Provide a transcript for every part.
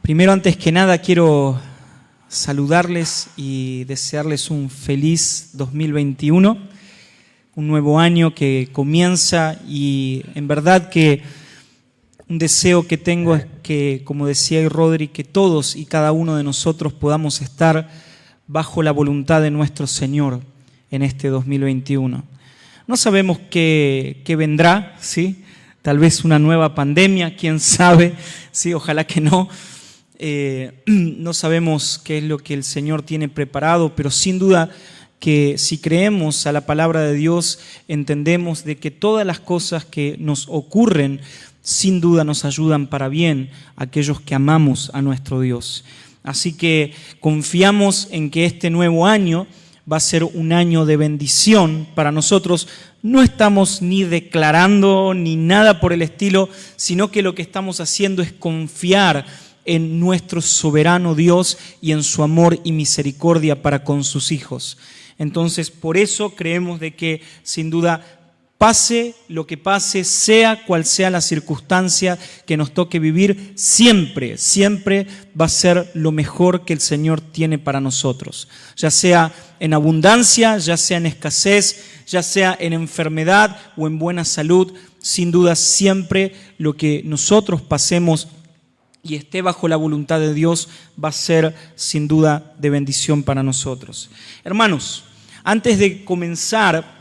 Primero, antes que nada, quiero saludarles y desearles un feliz 2021, un nuevo año que comienza, y en verdad que un deseo que tengo es que, como decía Rodri, que todos y cada uno de nosotros podamos estar bajo la voluntad de nuestro Señor en este 2021. No sabemos qué vendrá, ¿sí? Tal vez una nueva pandemia, quién sabe, ¿sí? Ojalá que no. No sabemos qué es lo que el Señor tiene preparado, pero sin duda que si creemos a la palabra de Dios, entendemos de que todas las cosas que nos ocurren, sin duda nos ayudan para bien a aquellos que amamos a nuestro Dios. Así que confiamos en que este nuevo año va a ser un año de bendición para nosotros. No estamos ni declarando ni nada por el estilo, sino que lo que estamos haciendo es confiar en nuestro soberano Dios y en su amor y misericordia para con sus hijos. Entonces, por eso creemos de que, sin duda, pase lo que pase, sea cual sea la circunstancia que nos toque vivir, siempre va a ser lo mejor que el Señor tiene para nosotros. Ya sea en abundancia, ya sea en escasez, ya sea en enfermedad o en buena salud, sin duda siempre lo que nosotros pasemos y esté bajo la voluntad de Dios va a ser sin duda de bendición para nosotros. Hermanos, antes de comenzar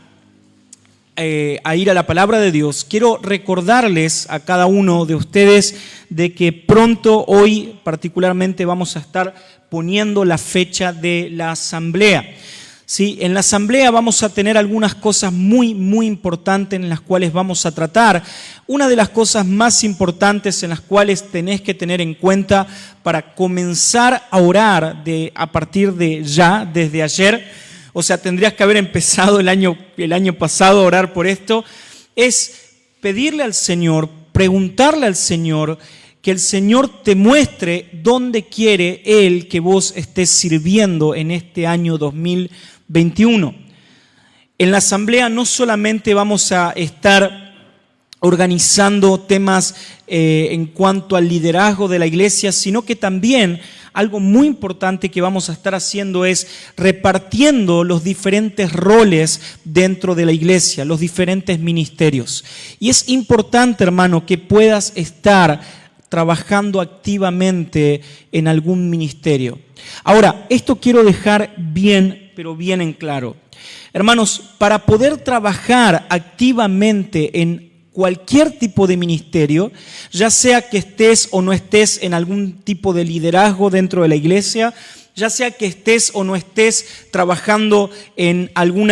a ir a la palabra de Dios, quiero recordarles a cada uno de ustedes de que pronto, hoy particularmente, vamos a estar poniendo la fecha de la asamblea. Sí, en la asamblea vamos a tener algunas cosas muy importantes en las cuales vamos a tratar. Una de las cosas más importantes en las cuales tenés que tener en cuenta para comenzar a orar a partir de ya, desde ayer, o sea, tendrías que haber empezado el año pasado a orar por esto, es pedirle al Señor, preguntarle al Señor, que el Señor te muestre dónde quiere Él que vos estés sirviendo en este año 2021. En la asamblea no solamente vamos a estar organizando temas en cuanto al liderazgo de la iglesia, sino que también algo muy importante que vamos a estar haciendo es repartiendo los diferentes roles dentro de la iglesia, los diferentes ministerios. Y es importante, hermano, que puedas estar trabajando activamente en algún ministerio. Ahora, esto quiero dejar bien, pero bien en claro. Hermanos, para poder trabajar activamente en cualquier tipo de ministerio, ya sea que estés o no estés en algún tipo de liderazgo dentro de la iglesia, ya sea que estés o no estés trabajando en algún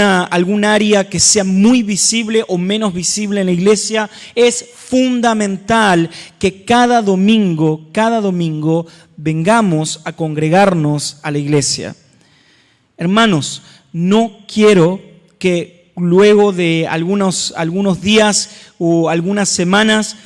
área que sea muy visible o menos visible en la iglesia, es fundamental que cada domingo vengamos a congregarnos a la iglesia. Hermanos, no quiero que luego de algunos días o algunas semanas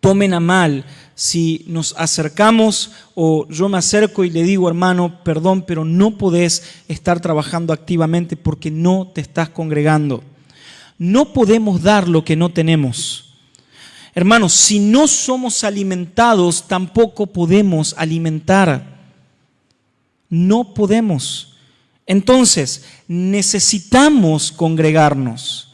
tomen a mal si nos acercamos o yo me acerco y le digo, hermano, perdón, pero no podés estar trabajando activamente porque no te estás congregando. No podemos dar lo que no tenemos. Hermanos, si no somos alimentados, tampoco podemos alimentar. No podemos. Entonces, necesitamos congregarnos.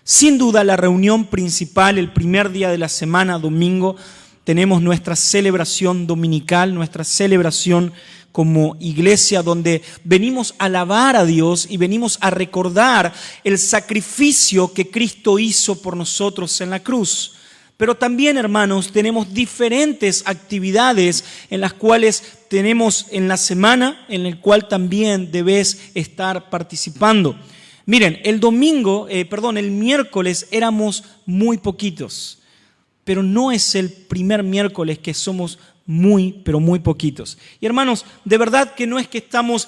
Sin duda, la reunión principal, el primer día de la semana, domingo, tenemos nuestra celebración dominical, nuestra celebración como iglesia, donde venimos a alabar a Dios y venimos a recordar el sacrificio que Cristo hizo por nosotros en la cruz. Pero también, hermanos, tenemos diferentes actividades en las cuales tenemos en la semana, en el cual también debes estar participando. Miren, el miércoles éramos muy poquitos, pero no es el primer miércoles que somos pero muy poquitos. Y hermanos, de verdad que no es que estamos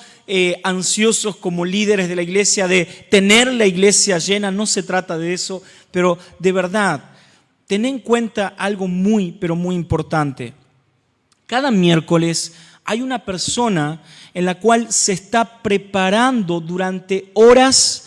ansiosos como líderes de la iglesia de tener la iglesia llena, no se trata de eso, pero de verdad, ten en cuenta algo pero muy importante. Cada miércoles hay una persona en la cual se está preparando durante horas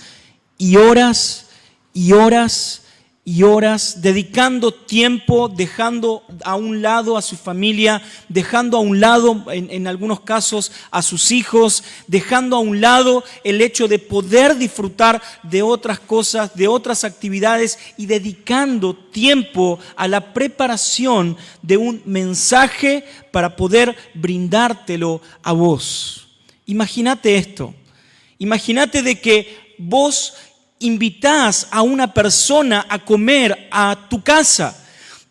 y horas y horas y horas, dedicando tiempo, dejando a un lado a su familia, dejando a un lado, en algunos casos, a sus hijos, dejando a un lado el hecho de poder disfrutar de otras cosas, de otras actividades y dedicando tiempo a la preparación de un mensaje para poder brindártelo a vos. Imagínate esto, imagínate de que vos invitás a una persona a comer a tu casa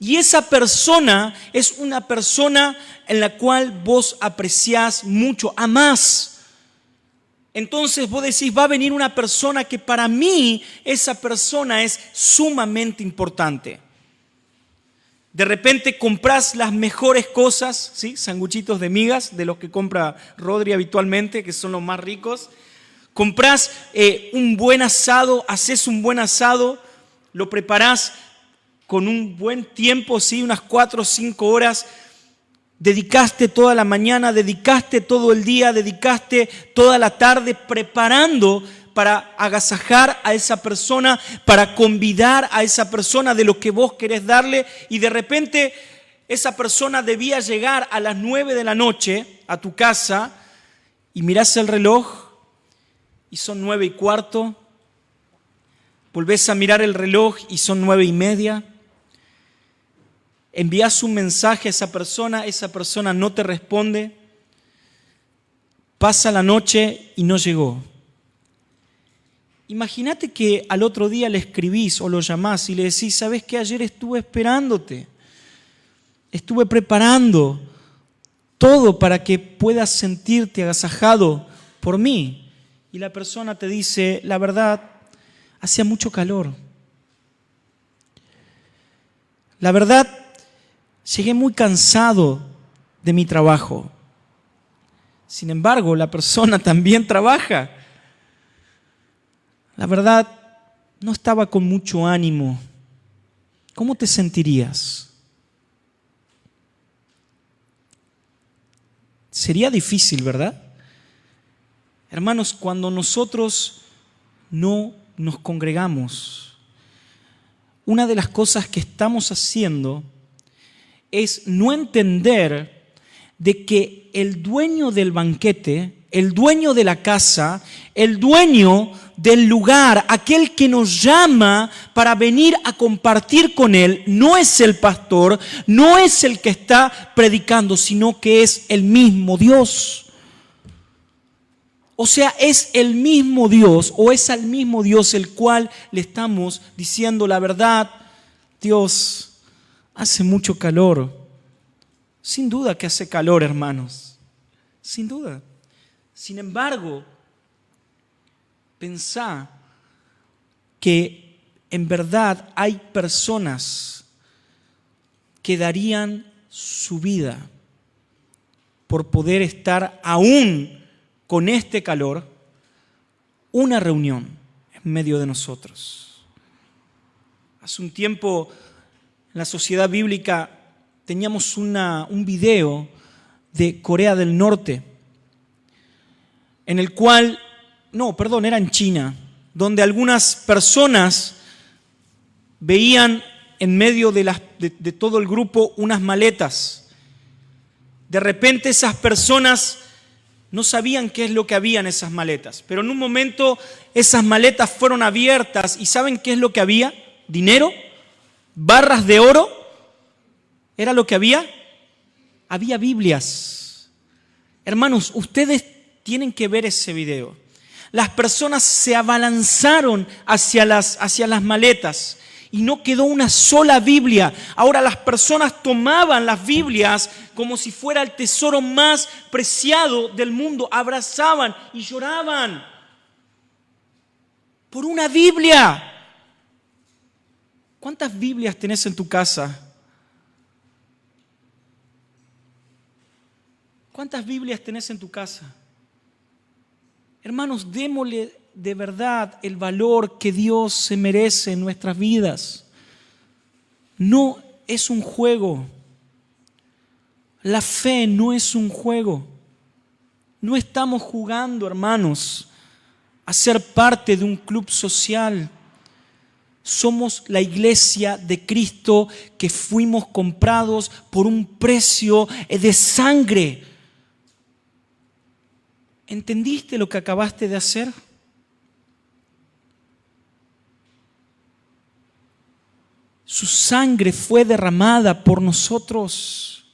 y esa persona es una persona en la cual vos apreciás mucho, amás. Entonces vos decís, va a venir una persona que para mí esa persona es sumamente importante. De repente comprás las mejores cosas, ¿sí? Sanguchitos de migas, de los que compra Rodri habitualmente, que son los más ricos. Comprás un buen asado, haces un buen asado, lo preparás con un buen tiempo, ¿sí? Unas 4 o 5 horas. Dedicaste toda la mañana, dedicaste todo el día, dedicaste toda la tarde preparando para agasajar a esa persona, para convidar a esa persona de lo que vos querés darle y de repente esa persona debía llegar a las 9 de la noche a tu casa y mirás el reloj y son 9:15, volvés a mirar el reloj y son 9:30, envías un mensaje a esa persona no te responde, pasa la noche y no llegó. Imagínate que al otro día le escribís o lo llamás y le decís, ¿sabes qué? Ayer estuve esperándote, estuve preparando todo para que puedas sentirte agasajado por mí. Y la persona te dice, la verdad, hacía mucho calor. La verdad, llegué muy cansado de mi trabajo. Sin embargo, la persona también trabaja. La verdad, no estaba con mucho ánimo. ¿Cómo te sentirías? Sería difícil, ¿verdad? Hermanos, cuando nosotros no nos congregamos, una de las cosas que estamos haciendo es no entender de que el dueño del banquete, el dueño de la casa, el dueño del lugar, aquel que nos llama para venir a compartir con él, no es el pastor, no es el que está predicando, sino que es el mismo Dios. O sea, es el mismo Dios o es al mismo Dios el cual le estamos diciendo la verdad. Dios, hace mucho calor. Sin duda que hace calor, hermanos. Sin duda. Sin embargo, pensá que en verdad hay personas que darían su vida por poder estar aún con este calor, una reunión en medio de nosotros. Hace un tiempo en la Sociedad Bíblica teníamos un video de Corea del Norte, en el cual, era en China, donde algunas personas veían en medio de todo el grupo unas maletas. De repente esas personas no sabían qué es lo que había en esas maletas, pero en un momento esas maletas fueron abiertas y ¿saben qué es lo que había? Dinero, barras de oro, ¿era lo que había? Había Biblias. Hermanos, ustedes tienen que ver ese video. Las personas se abalanzaron hacia las maletas y no quedó una sola Biblia. Ahora las personas tomaban las Biblias como si fuera el tesoro más preciado del mundo. Abrazaban y lloraban por una Biblia. ¿Cuántas Biblias tenés en tu casa? ¿Cuántas Biblias tenés en tu casa? Hermanos, démosle de verdad el valor que Dios se merece en nuestras vidas. No es un juego. La fe no es un juego. No estamos jugando, hermanos, a ser parte de un club social. Somos la iglesia de Cristo que fuimos comprados por un precio de sangre. ¿Entendiste lo que acabaste de hacer? Su sangre fue derramada por nosotros.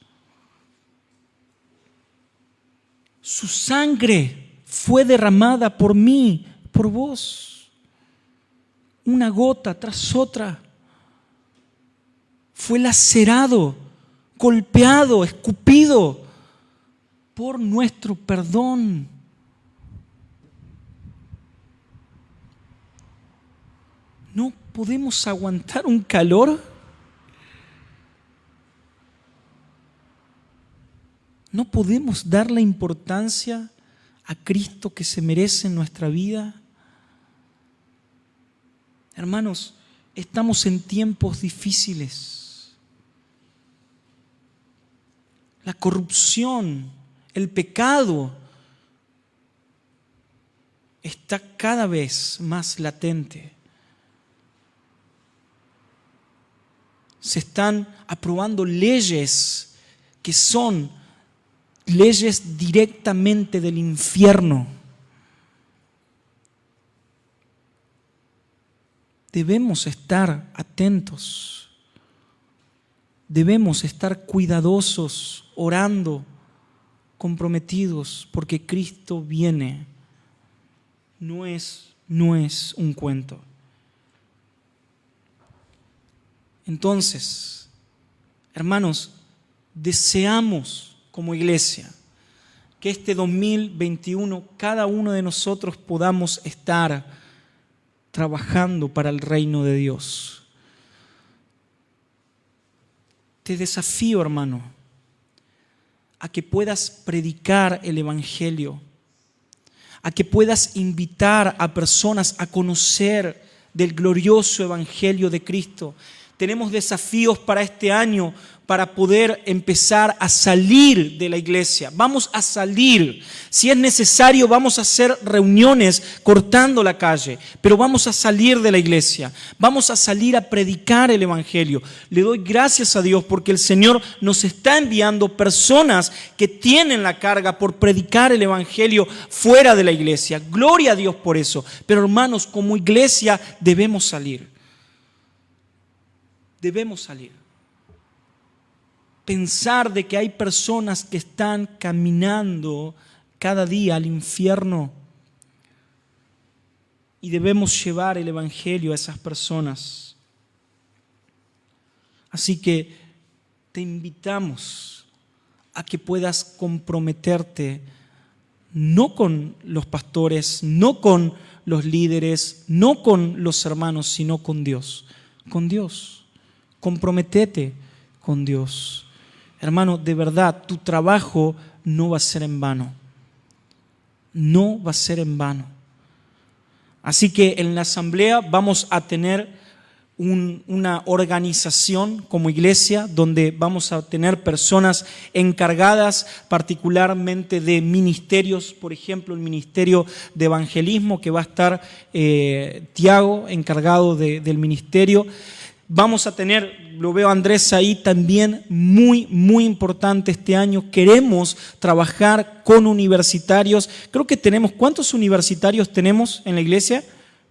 Su sangre fue derramada por mí, por vos. Una gota tras otra. Fue lacerado, golpeado, escupido por nuestro perdón. ¿No podemos aguantar un calor? ¿No podemos dar la importancia a Cristo que se merece en nuestra vida? Hermanos, estamos en tiempos difíciles. La corrupción, el pecado está cada vez más latente. Se están aprobando leyes que son leyes directamente del infierno. Debemos estar atentos, debemos estar cuidadosos, orando, comprometidos, porque Cristo viene. No es un cuento. Entonces, hermanos, deseamos como iglesia que este 2021 cada uno de nosotros podamos estar trabajando para el reino de Dios. Te desafío, hermano, a que puedas predicar el Evangelio, a que puedas invitar a personas a conocer del glorioso Evangelio de Cristo. Tenemos desafíos para este año para poder empezar a salir de la iglesia. Vamos a salir. Si es necesario, vamos a hacer reuniones cortando la calle, pero vamos a salir de la iglesia. Vamos a salir a predicar el Evangelio. Le doy gracias a Dios porque el Señor nos está enviando personas que tienen la carga por predicar el Evangelio fuera de la iglesia. Gloria a Dios por eso. Pero hermanos, como iglesia debemos salir. Debemos salir. Pensar de que hay personas que están caminando cada día al infierno y debemos llevar el Evangelio a esas personas. Así que te invitamos a que puedas comprometerte no con los pastores, no con los líderes, no con los hermanos, sino con Dios. Con Dios. Comprométete con Dios. Hermano, de verdad, tu trabajo no va a ser en vano. No va a ser en vano. Así que en la asamblea vamos a tener una organización como iglesia donde vamos a tener personas encargadas particularmente de ministerios, por ejemplo, el ministerio de evangelismo que va a estar Tiago, encargado del ministerio. Vamos a tener, lo veo a Andrés ahí también, muy importante este año. Queremos trabajar con universitarios. Creo que tenemos, ¿cuántos universitarios tenemos en la iglesia?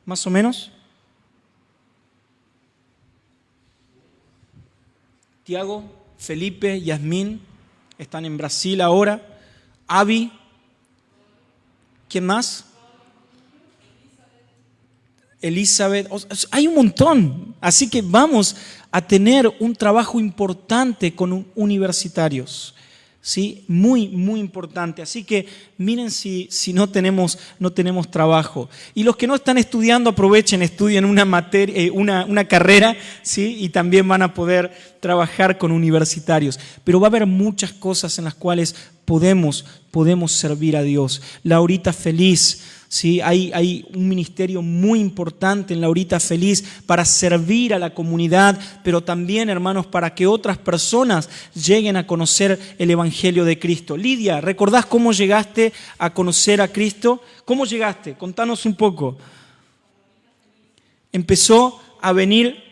Más o menos. Tiago, Felipe, Yasmín, están en Brasil ahora. Avi, ¿quién más? Elizabeth, hay un montón, así que vamos a tener un trabajo importante con universitarios, ¿sí? Muy importante, así que miren si no tenemos trabajo. Y los que no están estudiando, aprovechen, estudien una materia, una carrera, ¿sí? Y también van a poder trabajar con universitarios. Pero va a haber muchas cosas en las cuales podemos servir a Dios. La Horita Feliz, ¿sí? Hay un ministerio muy importante en la Horita Feliz para servir a la comunidad, pero también, hermanos, para que otras personas lleguen a conocer el Evangelio de Cristo. Lidia, ¿recordás cómo llegaste a conocer a Cristo? ¿Cómo llegaste? Contanos un poco. Empezó a venir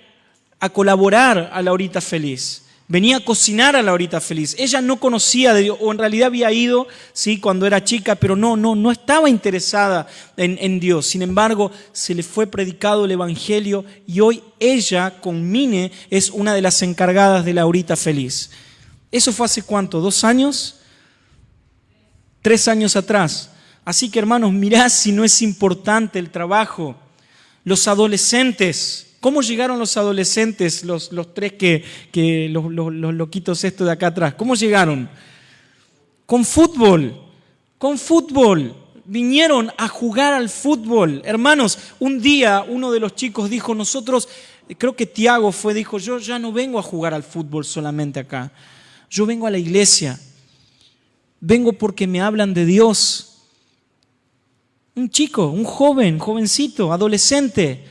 a colaborar a la Horita Feliz. Venía a cocinar a la Horita Feliz. Ella no conocía de Dios, o en realidad había ido, sí, cuando era chica, pero no estaba interesada en Dios. Sin embargo, se le fue predicado el Evangelio y hoy ella, con Mine, es una de las encargadas de la Horita Feliz. ¿Eso fue hace cuánto? ¿2 años? 3 años atrás. Así que, hermanos, mirá si no es importante el trabajo. Los adolescentes. ¿Cómo llegaron los adolescentes, los tres los loquitos estos de acá atrás? ¿Cómo llegaron? Con fútbol. Vinieron a jugar al fútbol. Hermanos, un día uno de los chicos dijo, nosotros, creo que Tiago dijo, yo ya no vengo a jugar al fútbol solamente acá. Yo vengo a la iglesia. Vengo porque me hablan de Dios. Un chico, un jovencito, adolescente.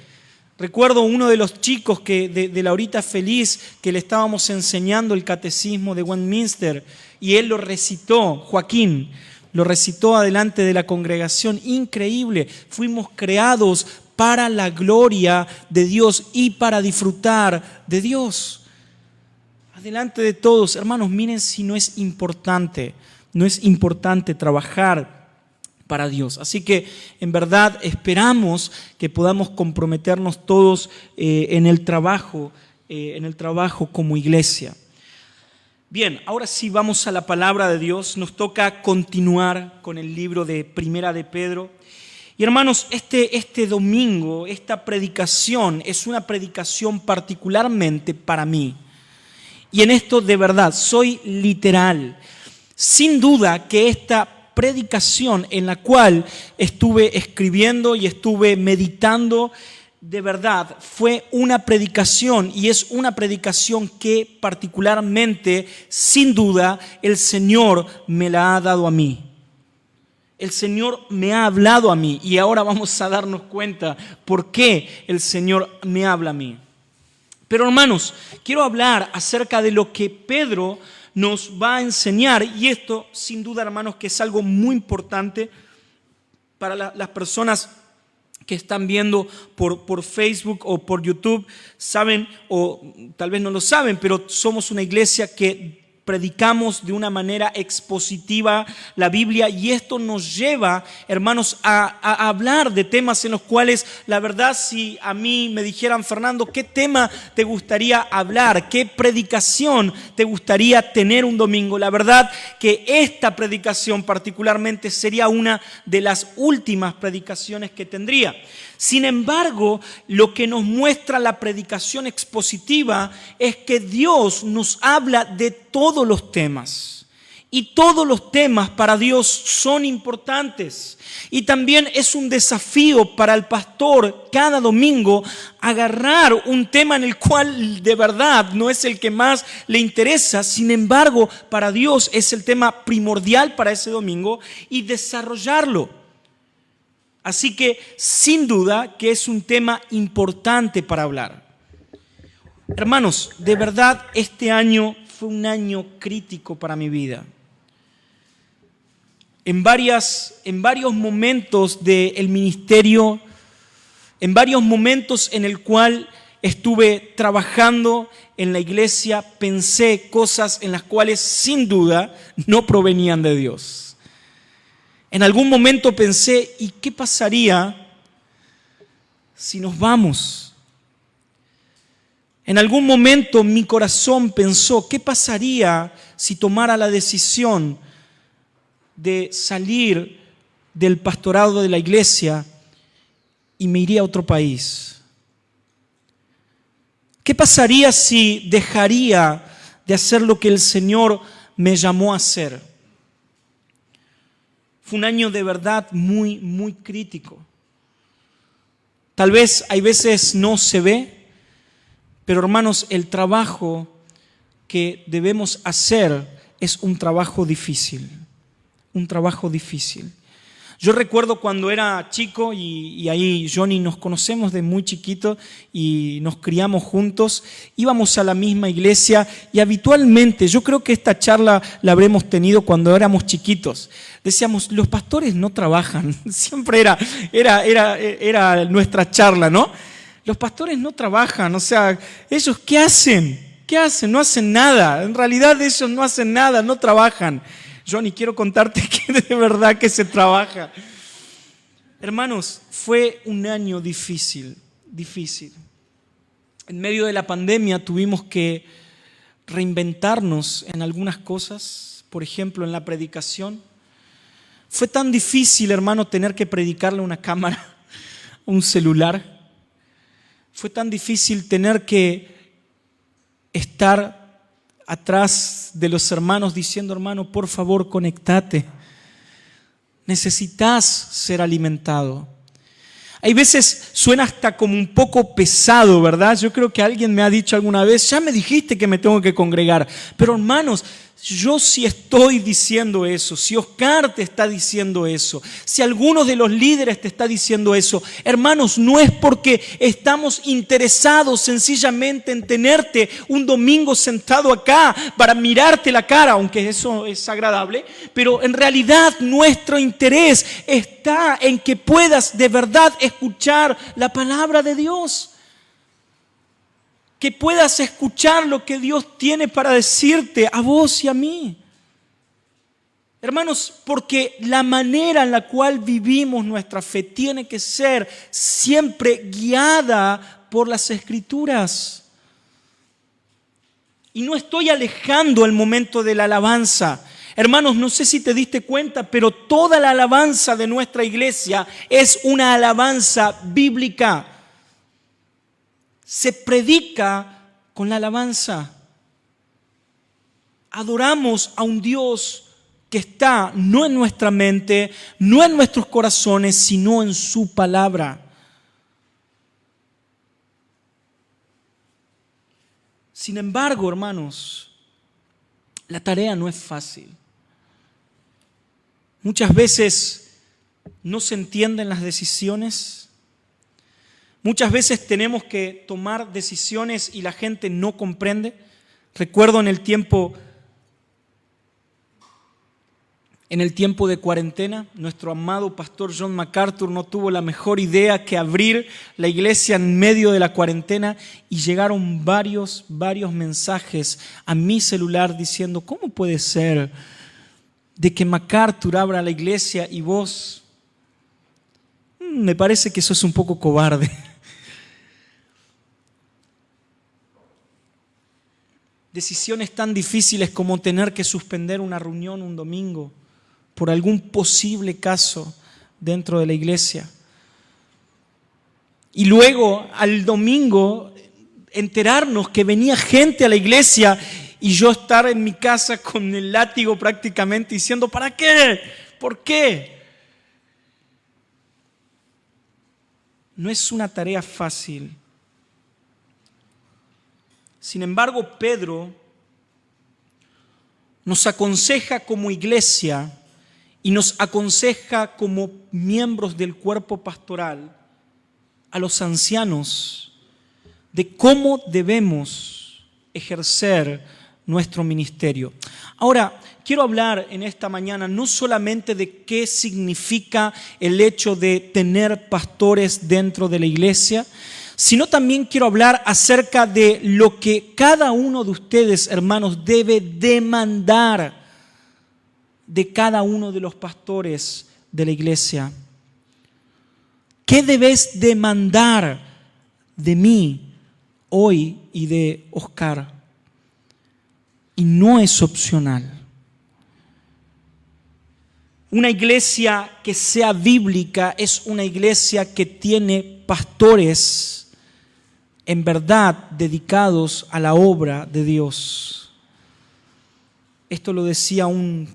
Recuerdo uno de los chicos de la Horita Feliz que le estábamos enseñando el catecismo de Westminster y él lo recitó, Joaquín, lo recitó adelante de la congregación. Increíble, fuimos creados para la gloria de Dios y para disfrutar de Dios. Adelante de todos, hermanos, miren si no es importante trabajar para Dios. Así que en verdad esperamos que podamos comprometernos todos en el trabajo como iglesia. Bien, ahora sí vamos a la palabra de Dios. Nos toca continuar con el libro de Primera de Pedro. Y hermanos, este domingo, esta predicación es una predicación particularmente para mí. Y en esto de verdad, soy literal. Sin duda que esta predicación en la cual estuve escribiendo y estuve meditando, de verdad, fue una predicación y es una predicación que particularmente, sin duda, el Señor me la ha dado a mí. El Señor me ha hablado a mí y ahora vamos a darnos cuenta por qué el Señor me habla a mí. Pero hermanos, quiero hablar acerca de lo que Pedro nos va a enseñar, y esto sin duda, hermanos, que es algo muy importante para las personas que están viendo por Facebook o por YouTube, saben, o tal vez no lo saben, pero somos una iglesia que predicamos de una manera expositiva la Biblia y esto nos lleva, hermanos, a hablar de temas en los cuales, la verdad, si a mí me dijeran, Fernando, ¿qué tema te gustaría hablar? ¿Qué predicación te gustaría tener un domingo? La verdad que esta predicación particularmente sería una de las últimas predicaciones que tendría. Sin embargo, lo que nos muestra la predicación expositiva es que Dios nos habla de todos los temas. Y todos los temas para Dios son importantes. Y también es un desafío para el pastor cada domingo agarrar un tema en el cual de verdad no es el que más le interesa. Sin embargo, para Dios es el tema primordial para ese domingo y desarrollarlo. Así que, sin duda, que es un tema importante para hablar. Hermanos, de verdad, este año fue un año crítico para mi vida. En varios momentos del ministerio, en varios momentos en el cual estuve trabajando en la iglesia, pensé cosas en las cuales, sin duda, no provenían de Dios. En algún momento pensé, ¿y qué pasaría si nos vamos? En algún momento mi corazón pensó, ¿qué pasaría si tomara la decisión de salir del pastorado de la iglesia y me iría a otro país? ¿Qué pasaría si dejaría de hacer lo que el Señor me llamó a hacer? Fue un año de verdad muy, muy crítico. Tal vez hay veces no se ve, pero hermanos, el trabajo que debemos hacer es un trabajo difícil. Un trabajo difícil. Yo recuerdo cuando era chico y ahí Johnny nos conocemos de muy chiquito y nos criamos juntos, íbamos a la misma iglesia y habitualmente, yo creo que esta charla la habremos tenido cuando éramos chiquitos, decíamos, los pastores no trabajan, siempre era nuestra charla, ¿no? Los pastores no trabajan, o sea, ellos ¿qué hacen? ¿Qué hacen? No hacen nada. En realidad ellos no hacen nada, no trabajan. Johnny, quiero contarte que de verdad que se trabaja. Hermanos, fue un año difícil. En medio de la pandemia tuvimos que reinventarnos en algunas cosas, por ejemplo, en la predicación. Fue tan difícil, hermano, tener que predicarle a una cámara, a un celular. Fue tan difícil tener que estar atrás de los hermanos diciendo, hermano, por favor, conectate. Necesitas ser alimentado. Hay veces suena hasta como un poco pesado, ¿verdad? Yo creo que alguien me ha dicho alguna vez, ya me dijiste que me tengo que congregar. Pero hermanos, yo sí estoy diciendo eso, si Oscar te está diciendo eso, si alguno de los líderes te está diciendo eso, hermanos, no es porque estamos interesados sencillamente en tenerte un domingo sentado acá para mirarte la cara, aunque eso es agradable, pero en realidad nuestro interés está en que puedas de verdad escuchar la palabra de Dios. Que puedas escuchar lo que Dios tiene para decirte a vos y a mí. Hermanos, porque la manera en la cual vivimos nuestra fe tiene que ser siempre guiada por las Escrituras. Y no estoy alejando el momento de la alabanza. Hermanos, no sé si te diste cuenta, pero toda la alabanza de nuestra iglesia es una alabanza bíblica. Se predica con la alabanza. Adoramos a un Dios que está no en nuestra mente, no en nuestros corazones, sino en su palabra. Sin embargo, hermanos, la tarea no es fácil. Muchas veces no se entienden las decisiones. Muchas veces tenemos que tomar decisiones y la gente no comprende. Recuerdo en el tiempo de cuarentena, nuestro amado pastor John MacArthur no tuvo la mejor idea que abrir la iglesia en medio de la cuarentena y llegaron varios mensajes a mi celular diciendo, ¿cómo puede ser de que MacArthur abra la iglesia y vos? Me parece que sos un poco cobarde. Decisiones tan difíciles como tener que suspender una reunión un domingo por algún posible caso dentro de la iglesia. Y luego al domingo enterarnos que venía gente a la iglesia y yo estar en mi casa con el látigo prácticamente diciendo, ¿para qué? ¿Por qué? No es una tarea fácil. Sin embargo, Pedro nos aconseja como iglesia y nos aconseja como miembros del cuerpo pastoral a los ancianos de cómo debemos ejercer nuestro ministerio. Ahora, quiero hablar en esta mañana no solamente de qué significa el hecho de tener pastores dentro de la iglesia, sino también quiero hablar acerca de lo que cada uno de ustedes, hermanos, debe demandar de cada uno de los pastores de la iglesia. ¿Qué debes demandar de mí hoy y de Oscar? Y no es opcional. Una iglesia que sea bíblica es una iglesia que tiene pastores en verdad dedicados a la obra de Dios. Esto lo decía un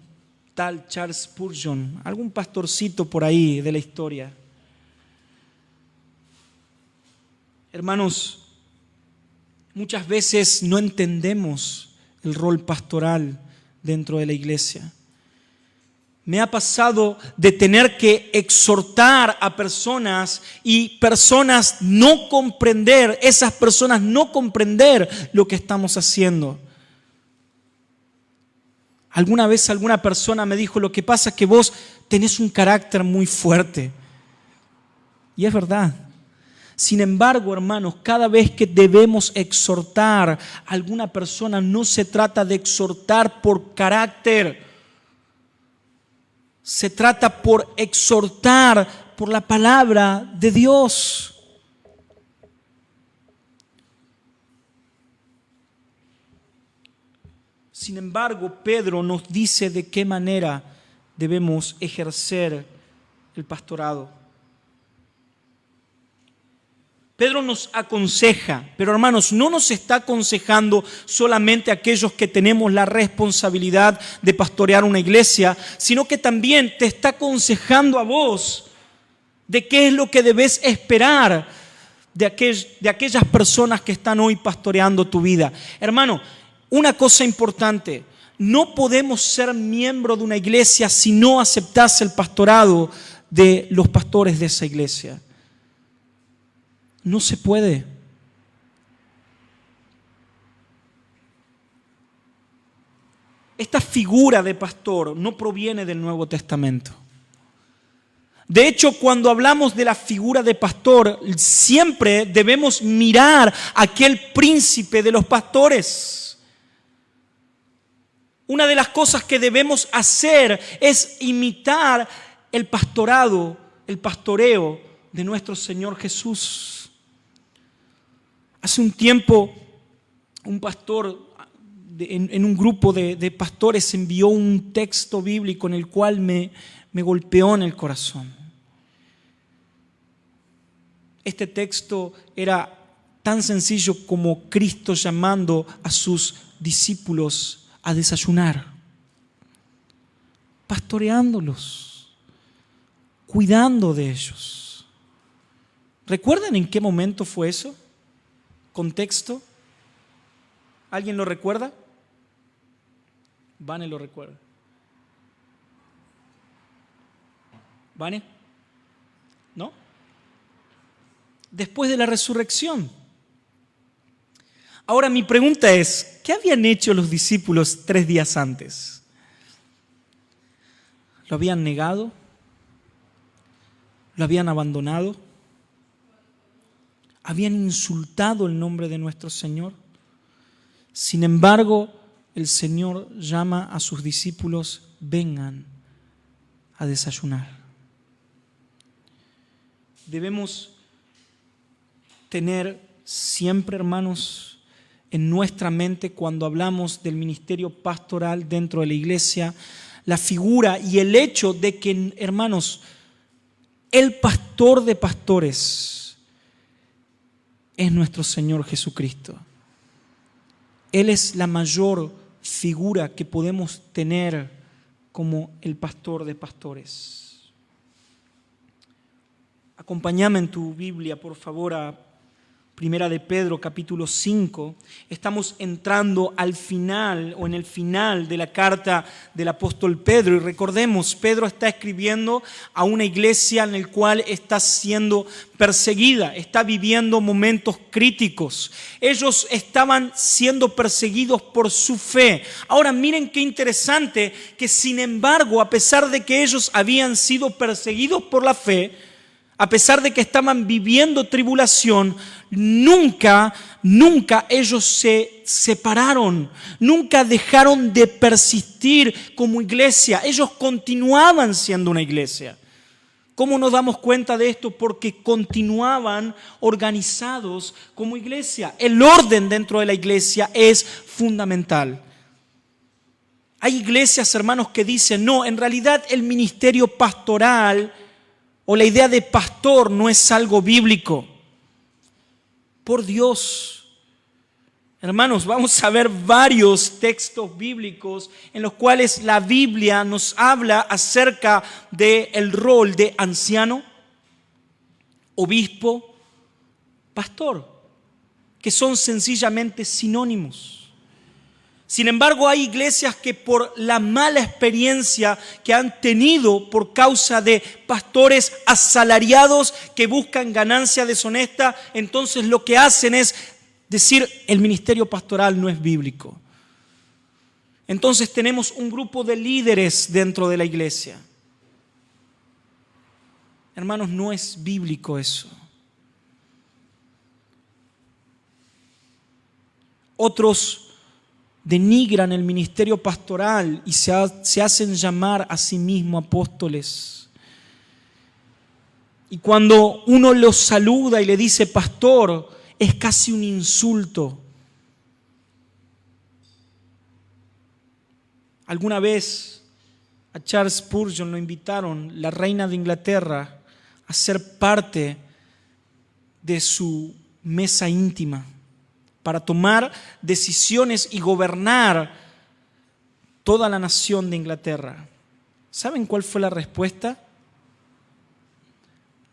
tal Charles Spurgeon, algún pastorcito por ahí de la historia. Hermanos, muchas veces no entendemos el rol pastoral dentro de la iglesia. Me ha pasado de tener que exhortar a personas y personas no comprender, esas personas no comprender lo que estamos haciendo. Alguna vez alguna persona me dijo, lo que pasa es que vos tenés un carácter muy fuerte. Y es verdad. Sin embargo, hermanos, cada vez que debemos exhortar a alguna persona, no se trata de exhortar por carácter. Se trata por exhortar por la palabra de Dios. Sin embargo, Pedro nos dice de qué manera debemos ejercer el pastorado. Pedro nos aconseja, pero hermanos, no nos está aconsejando solamente a aquellos que tenemos la responsabilidad de pastorear una iglesia, sino que también te está aconsejando a vos de qué es lo que debes esperar de aquellas personas que están hoy pastoreando tu vida. Hermano, una cosa importante, no podemos ser miembro de una iglesia si no aceptás el pastorado de los pastores de esa iglesia. No se puede. Esta figura de pastor no proviene del Nuevo Testamento. De hecho, cuando hablamos de la figura de pastor, siempre debemos mirar a aquel príncipe de los pastores. Una de las cosas que debemos hacer es imitar el pastorado, el pastoreo de nuestro Señor Jesús. Hace un tiempo, un pastor en un grupo de pastores envió un texto bíblico en el cual me golpeó en el corazón. Este texto era tan sencillo como Cristo llamando a sus discípulos a desayunar, pastoreándolos, cuidando de ellos. ¿Recuerdan en qué momento fue eso? ¿Contexto? ¿Alguien lo recuerda? Vane lo recuerda. ¿Vane? ¿No? Después de la resurrección. Ahora mi pregunta es, ¿qué habían hecho los discípulos 3 días antes? ¿Lo habían negado? ¿Lo habían abandonado? ¿Habían insultado el nombre de nuestro Señor? Sin embargo, el Señor llama a sus discípulos, vengan a desayunar. Debemos tener siempre, hermanos, en nuestra mente cuando hablamos del ministerio pastoral dentro de la iglesia, la figura y el hecho de que, hermanos, el pastor de pastores es nuestro Señor Jesucristo. Él es la mayor figura que podemos tener como el pastor de pastores. Acompáñame en tu Biblia, por favor, a Primera de Pedro, capítulo 5. Estamos entrando al final o en el final de la carta del apóstol Pedro. Y recordemos, Pedro está escribiendo a una iglesia en la cual está siendo perseguida, está viviendo momentos críticos. Ellos estaban siendo perseguidos por su fe. Ahora miren qué interesante que sin embargo, a pesar de que ellos habían sido perseguidos por la fe, a pesar de que estaban viviendo tribulación, nunca ellos se separaron, nunca dejaron de persistir como iglesia. Ellos continuaban siendo una iglesia. ¿Cómo nos damos cuenta de esto? Porque continuaban organizados como iglesia. El orden dentro de la iglesia es fundamental. Hay iglesias, hermanos, que dicen, no, en realidad el ministerio pastoral o la idea de pastor no es algo bíblico. Por Dios. Hermanos, vamos a ver varios textos bíblicos en los cuales la Biblia nos habla acerca del rol de anciano, obispo, pastor, que son sencillamente sinónimos. Sin embargo, hay iglesias que por la mala experiencia que han tenido por causa de pastores asalariados que buscan ganancia deshonesta, entonces lo que hacen es decir, el ministerio pastoral no es bíblico. Entonces tenemos un grupo de líderes dentro de la iglesia. Hermanos, no es bíblico eso. Otros denigran el ministerio pastoral y se hacen llamar a sí mismos apóstoles. Y cuando uno los saluda y le dice pastor, es casi un insulto. Alguna vez a Charles Spurgeon lo invitaron, la reina de Inglaterra, a ser parte de su mesa íntima para tomar decisiones y gobernar toda la nación de Inglaterra. ¿Saben cuál fue la respuesta?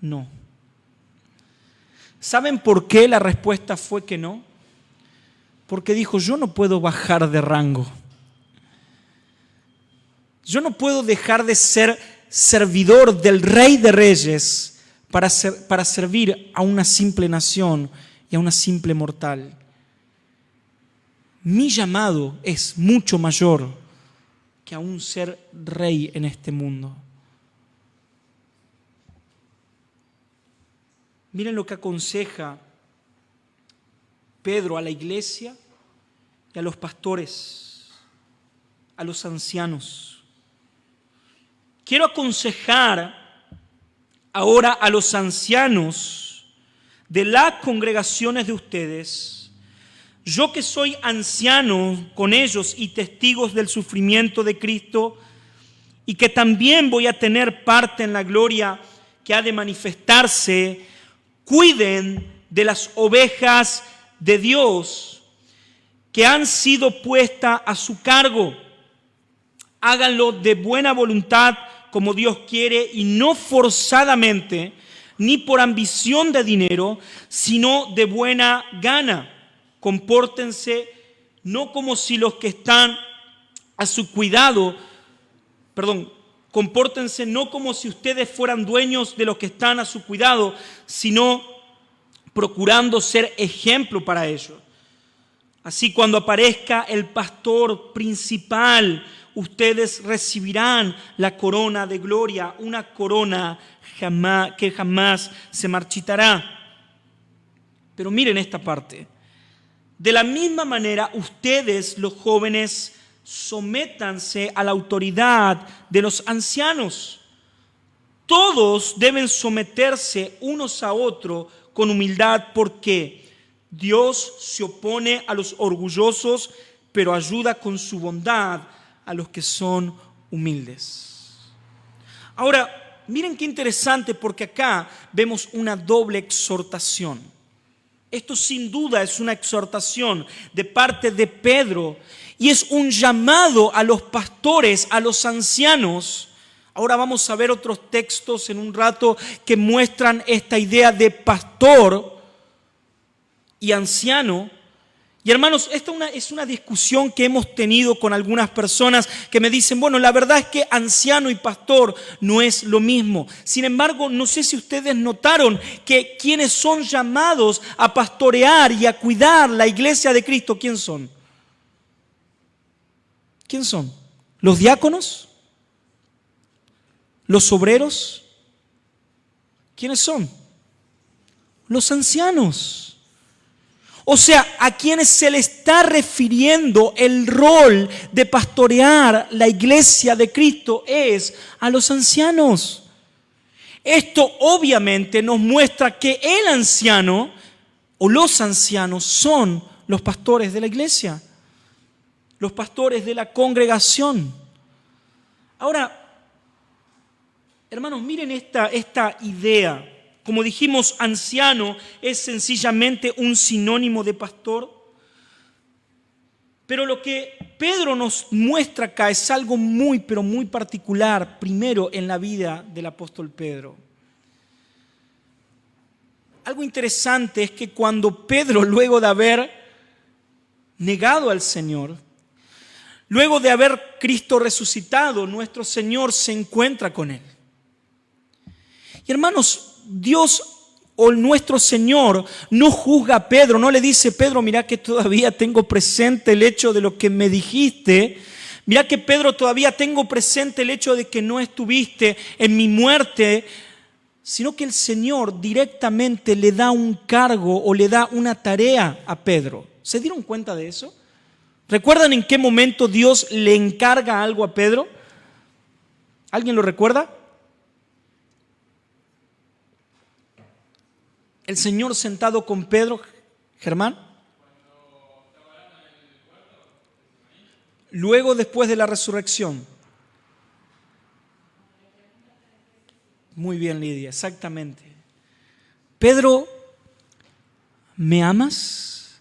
No. ¿Saben por qué la respuesta fue que no? Porque dijo, yo no puedo bajar de rango. Yo no puedo dejar de ser servidor del Rey de Reyes para servir a una simple nación y a una simple mortal. Mi llamado es mucho mayor que aún ser rey en este mundo. Miren lo que aconseja Pedro a la iglesia y a los pastores, a los ancianos. Quiero aconsejar ahora a los ancianos de las congregaciones de ustedes, yo que soy anciano con ellos y testigos del sufrimiento de Cristo, y que también voy a tener parte en la gloria que ha de manifestarse, cuiden de las ovejas de Dios que han sido puestas a su cargo. Háganlo de buena voluntad, como Dios quiere, y no forzadamente, ni por ambición de dinero, sino de buena gana. Compórtense no como si los que están a su cuidado, compórtense no como si ustedes fueran dueños de los que están a su cuidado, sino procurando ser ejemplo para ellos. Así, cuando aparezca el pastor principal, ustedes recibirán la corona de gloria, una corona que jamás se marchitará. Pero miren esta parte. De la misma manera, ustedes, los jóvenes, sométanse a la autoridad de los ancianos. Todos deben someterse unos a otros con humildad, porque Dios se opone a los orgullosos, pero ayuda con su bondad a los que son humildes. Ahora, miren qué interesante, porque acá vemos una doble exhortación. Esto sin duda es una exhortación de parte de Pedro y es un llamado a los pastores, a los ancianos. Ahora vamos a ver otros textos en un rato que muestran esta idea de pastor y anciano. Y hermanos, esta es una discusión que hemos tenido con algunas personas que me dicen, bueno, la verdad es que anciano y pastor no es lo mismo. Sin embargo, no sé si ustedes notaron que quienes son llamados a pastorear y a cuidar la iglesia de Cristo, ¿quién son? ¿Quién son? ¿Los diáconos? ¿Los obreros? ¿Quiénes son? Los ancianos. O sea, a quienes se le está refiriendo el rol de pastorear la iglesia de Cristo es a los ancianos. Esto obviamente nos muestra que el anciano o los ancianos son los pastores de la iglesia, los pastores de la congregación. Ahora, hermanos, miren esta idea. Como dijimos, anciano es sencillamente un sinónimo de pastor. Pero lo que Pedro nos muestra acá es algo muy, pero muy particular, primero en la vida del apóstol Pedro. Algo interesante es que cuando Pedro, luego de haber negado al Señor, luego de haber Cristo resucitado, nuestro Señor se encuentra con él. Y hermanos, Dios o nuestro Señor no juzga a Pedro, no le dice, Pedro, mira que todavía tengo presente el hecho de lo que me dijiste, mira que Pedro todavía tengo presente el hecho de que no estuviste en mi muerte, sino que el Señor directamente le da un cargo o le da una tarea a Pedro. ¿Se dieron cuenta de eso? ¿Recuerdan en qué momento Dios le encarga algo a Pedro? ¿Alguien lo recuerda? El Señor sentado con Pedro, Germán. Luego, después de la resurrección. Muy bien, Lidia, exactamente. Pedro, ¿me amas?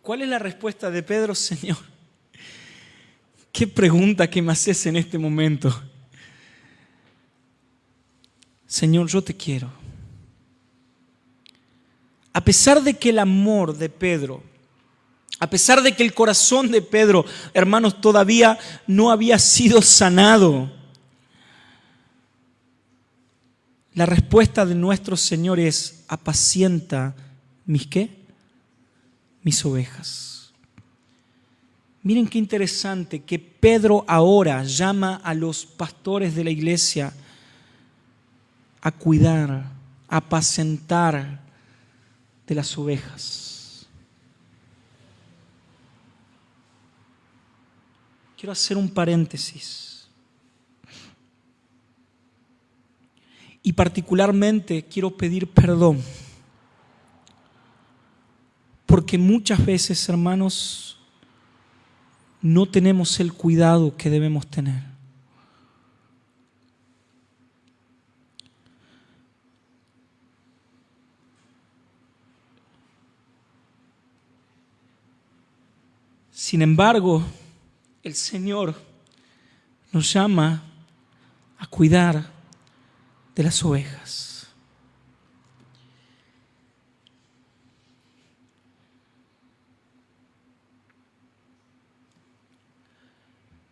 ¿Cuál es la respuesta de Pedro? Señor, ¿qué pregunta que me haces en este momento? Señor, yo te quiero. A pesar de que el amor de Pedro, a pesar de que el corazón de Pedro, hermanos, todavía no había sido sanado, la respuesta de nuestro Señor es: apacienta mis ¿qué? Mis ovejas. Miren qué interesante que Pedro ahora llama a los pastores de la iglesia a cuidar, a apacentar de las ovejas. Quiero hacer un paréntesis. Y particularmente quiero pedir perdón, porque muchas veces, hermanos, no tenemos el cuidado que debemos tener. Sin embargo, el Señor nos llama a cuidar de las ovejas.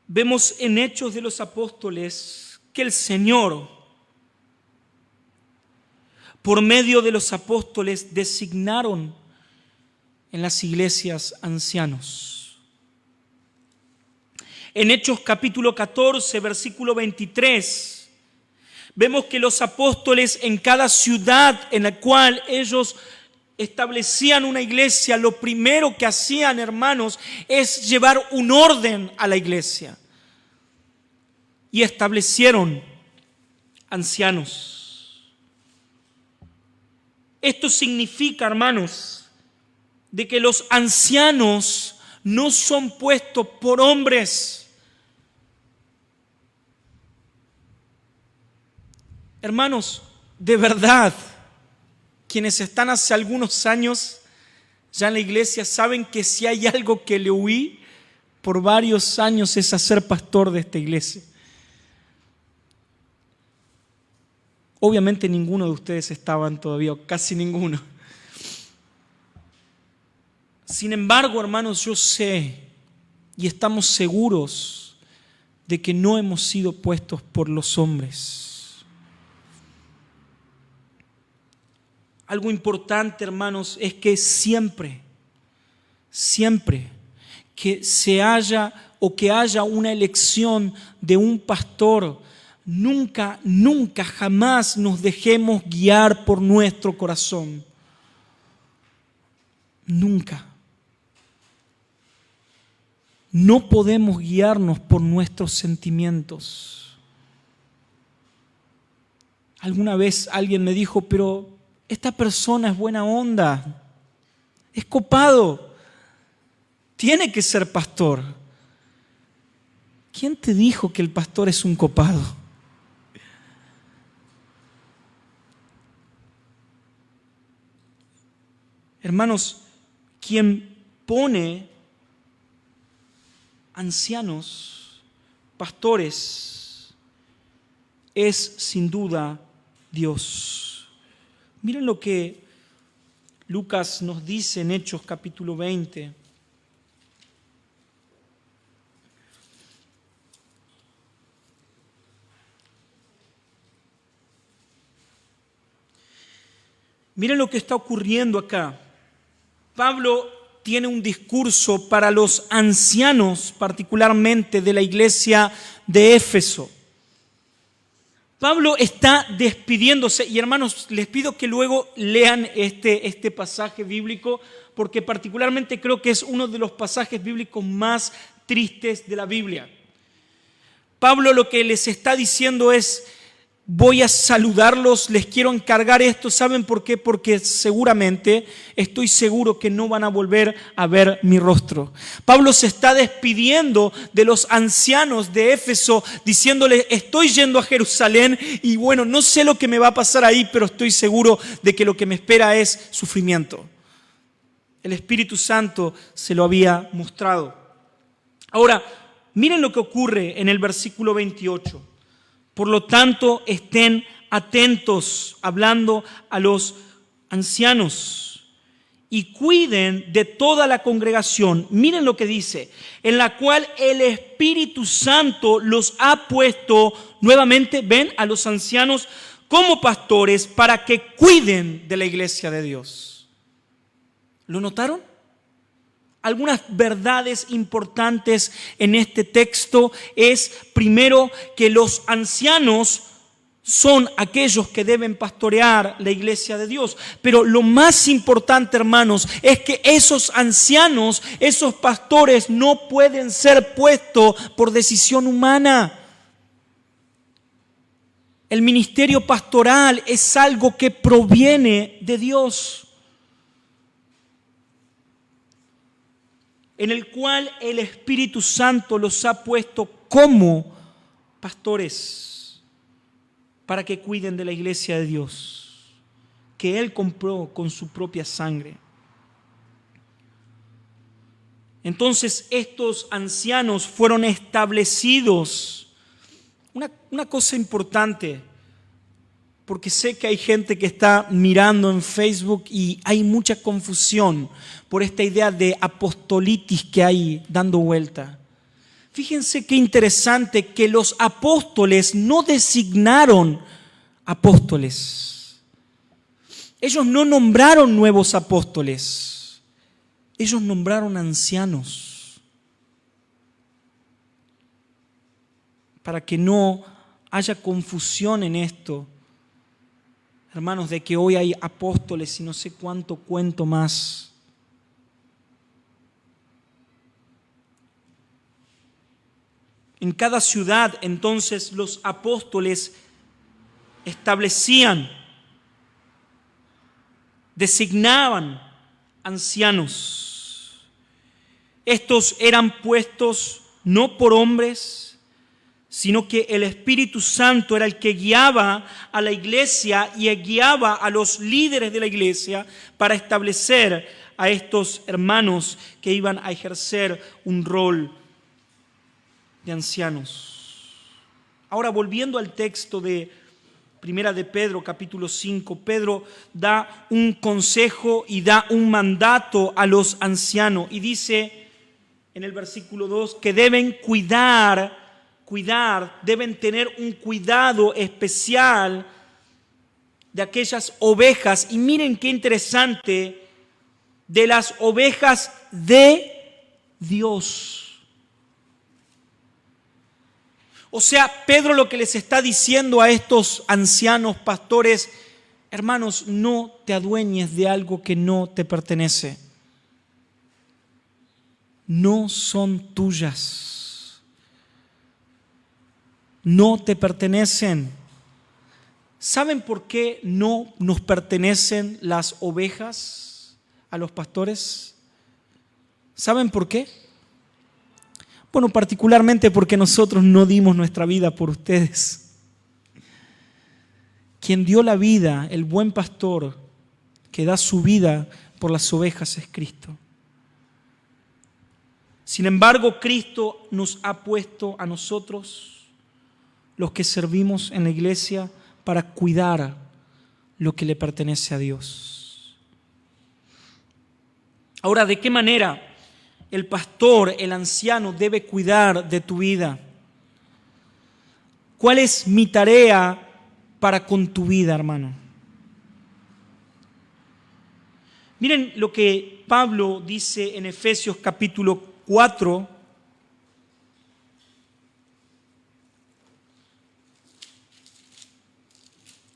Vemos en Hechos de los Apóstoles que el Señor, por medio de los apóstoles, designaron en las iglesias ancianos. En Hechos capítulo 14, versículo 23, vemos que los apóstoles en cada ciudad en la cual ellos establecían una iglesia, lo primero que hacían, hermanos, es llevar un orden a la iglesia. Y establecieron ancianos. Esto significa, hermanos, de que los ancianos no son puestos por hombres. Hermanos, de verdad, quienes están hace algunos años ya en la iglesia saben que si hay algo que le huí por varios años es a ser pastor de esta iglesia. Obviamente ninguno de ustedes estaban todavía, casi ninguno. Sin embargo, hermanos, yo sé y estamos seguros de que no hemos sido puestos por los hombres. Algo importante, hermanos, es que siempre que se haya o que haya una elección de un pastor, nunca, jamás nos dejemos guiar por nuestro corazón. Nunca. No podemos guiarnos por nuestros sentimientos. Alguna vez alguien me dijo, pero esta persona es buena onda, es copado, tiene que ser pastor. ¿Quién te dijo que el pastor es un copado? Hermanos, quien pone ancianos, pastores, es sin duda Dios. Miren lo que Lucas nos dice en Hechos capítulo 20. Miren lo que está ocurriendo acá. Pablo tiene un discurso para los ancianos, particularmente de la iglesia de Éfeso. Pablo está despidiéndose, y hermanos, les pido que luego lean este pasaje bíblico, porque particularmente creo que es uno de los pasajes bíblicos más tristes de la Biblia. Pablo lo que les está diciendo es: voy a saludarlos, les quiero encargar esto. ¿Saben por qué? Porque seguramente, estoy seguro que no van a volver a ver mi rostro. Pablo se está despidiendo de los ancianos de Éfeso, diciéndole: estoy yendo a Jerusalén y bueno, no sé lo que me va a pasar ahí, pero estoy seguro de que lo que me espera es sufrimiento. El Espíritu Santo se lo había mostrado. Ahora, miren lo que ocurre en el versículo 28. Por lo tanto, estén atentos, hablando a los ancianos, y cuiden de toda la congregación. Miren lo que dice: en la cual el Espíritu Santo los ha puesto nuevamente, ven, a los ancianos como pastores para que cuiden de la iglesia de Dios. ¿Lo notaron? Algunas verdades importantes en este texto es, primero, que los ancianos son aquellos que deben pastorear la iglesia de Dios. Pero lo más importante, hermanos, es que esos ancianos, esos pastores, no pueden ser puestos por decisión humana. El ministerio pastoral es algo que proviene de Dios, en el cual el Espíritu Santo los ha puesto como pastores para que cuiden de la iglesia de Dios, que Él compró con su propia sangre. Entonces estos ancianos fueron establecidos. Una cosa importante, porque sé que hay gente que está mirando en Facebook y hay mucha confusión por esta idea de apostolitis que hay dando vuelta. Fíjense qué interesante que los apóstoles no designaron apóstoles. Ellos no nombraron nuevos apóstoles. Ellos nombraron ancianos. Para que no haya confusión en esto, hermanos, de que hoy hay apóstoles y no sé cuánto cuento más. En cada ciudad, entonces, los apóstoles establecían, designaban ancianos. Estos eran puestos no por hombres, sino que el Espíritu Santo era el que guiaba a la iglesia y guiaba a los líderes de la iglesia para establecer a estos hermanos que iban a ejercer un rol de ancianos. Ahora, volviendo al texto de Primera de Pedro, capítulo 5, Pedro da un consejo y da un mandato a los ancianos y dice en el versículo 2 que deben cuidar, deben tener un cuidado especial de aquellas ovejas. Y miren qué interesante, de las ovejas de Dios. O sea, Pedro lo que les está diciendo a estos ancianos pastores: hermanos, no te adueñes de algo que no te pertenece. No son tuyas. No te pertenecen. ¿Saben por qué no nos pertenecen las ovejas a los pastores? ¿Saben por qué? Bueno, particularmente porque nosotros no dimos nuestra vida por ustedes. Quien dio la vida, el buen pastor, que da su vida por las ovejas, es Cristo. Sin embargo, Cristo nos ha puesto a nosotros, los que servimos en la iglesia, para cuidar lo que le pertenece a Dios. Ahora, ¿de qué manera el pastor, el anciano, debe cuidar de tu vida? ¿Cuál es mi tarea para con tu vida, hermano? Miren lo que Pablo dice en Efesios capítulo 4.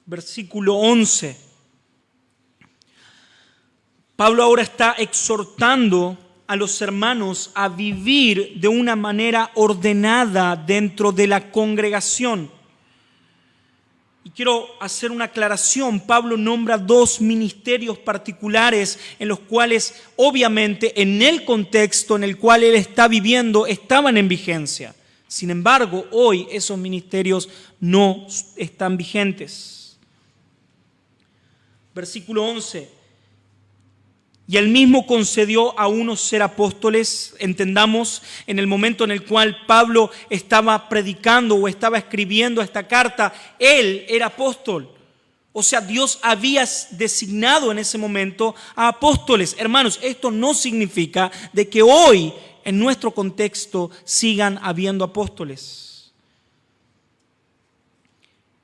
versículo 11. Pablo ahora está exhortando a los hermanos a vivir de una manera ordenada dentro de la congregación. Y quiero hacer una aclaración. Pablo nombra dos ministerios particulares en los cuales, obviamente, en el contexto en el cual él está viviendo, estaban en vigencia. Sin embargo, hoy esos ministerios no están vigentes. Versículo 11. Y él mismo concedió a unos ser apóstoles. Entendamos, en el momento en el cual Pablo estaba predicando o estaba escribiendo esta carta, él era apóstol. O sea, Dios había designado en ese momento a apóstoles. Hermanos, esto no significa de que hoy, en nuestro contexto, sigan habiendo apóstoles.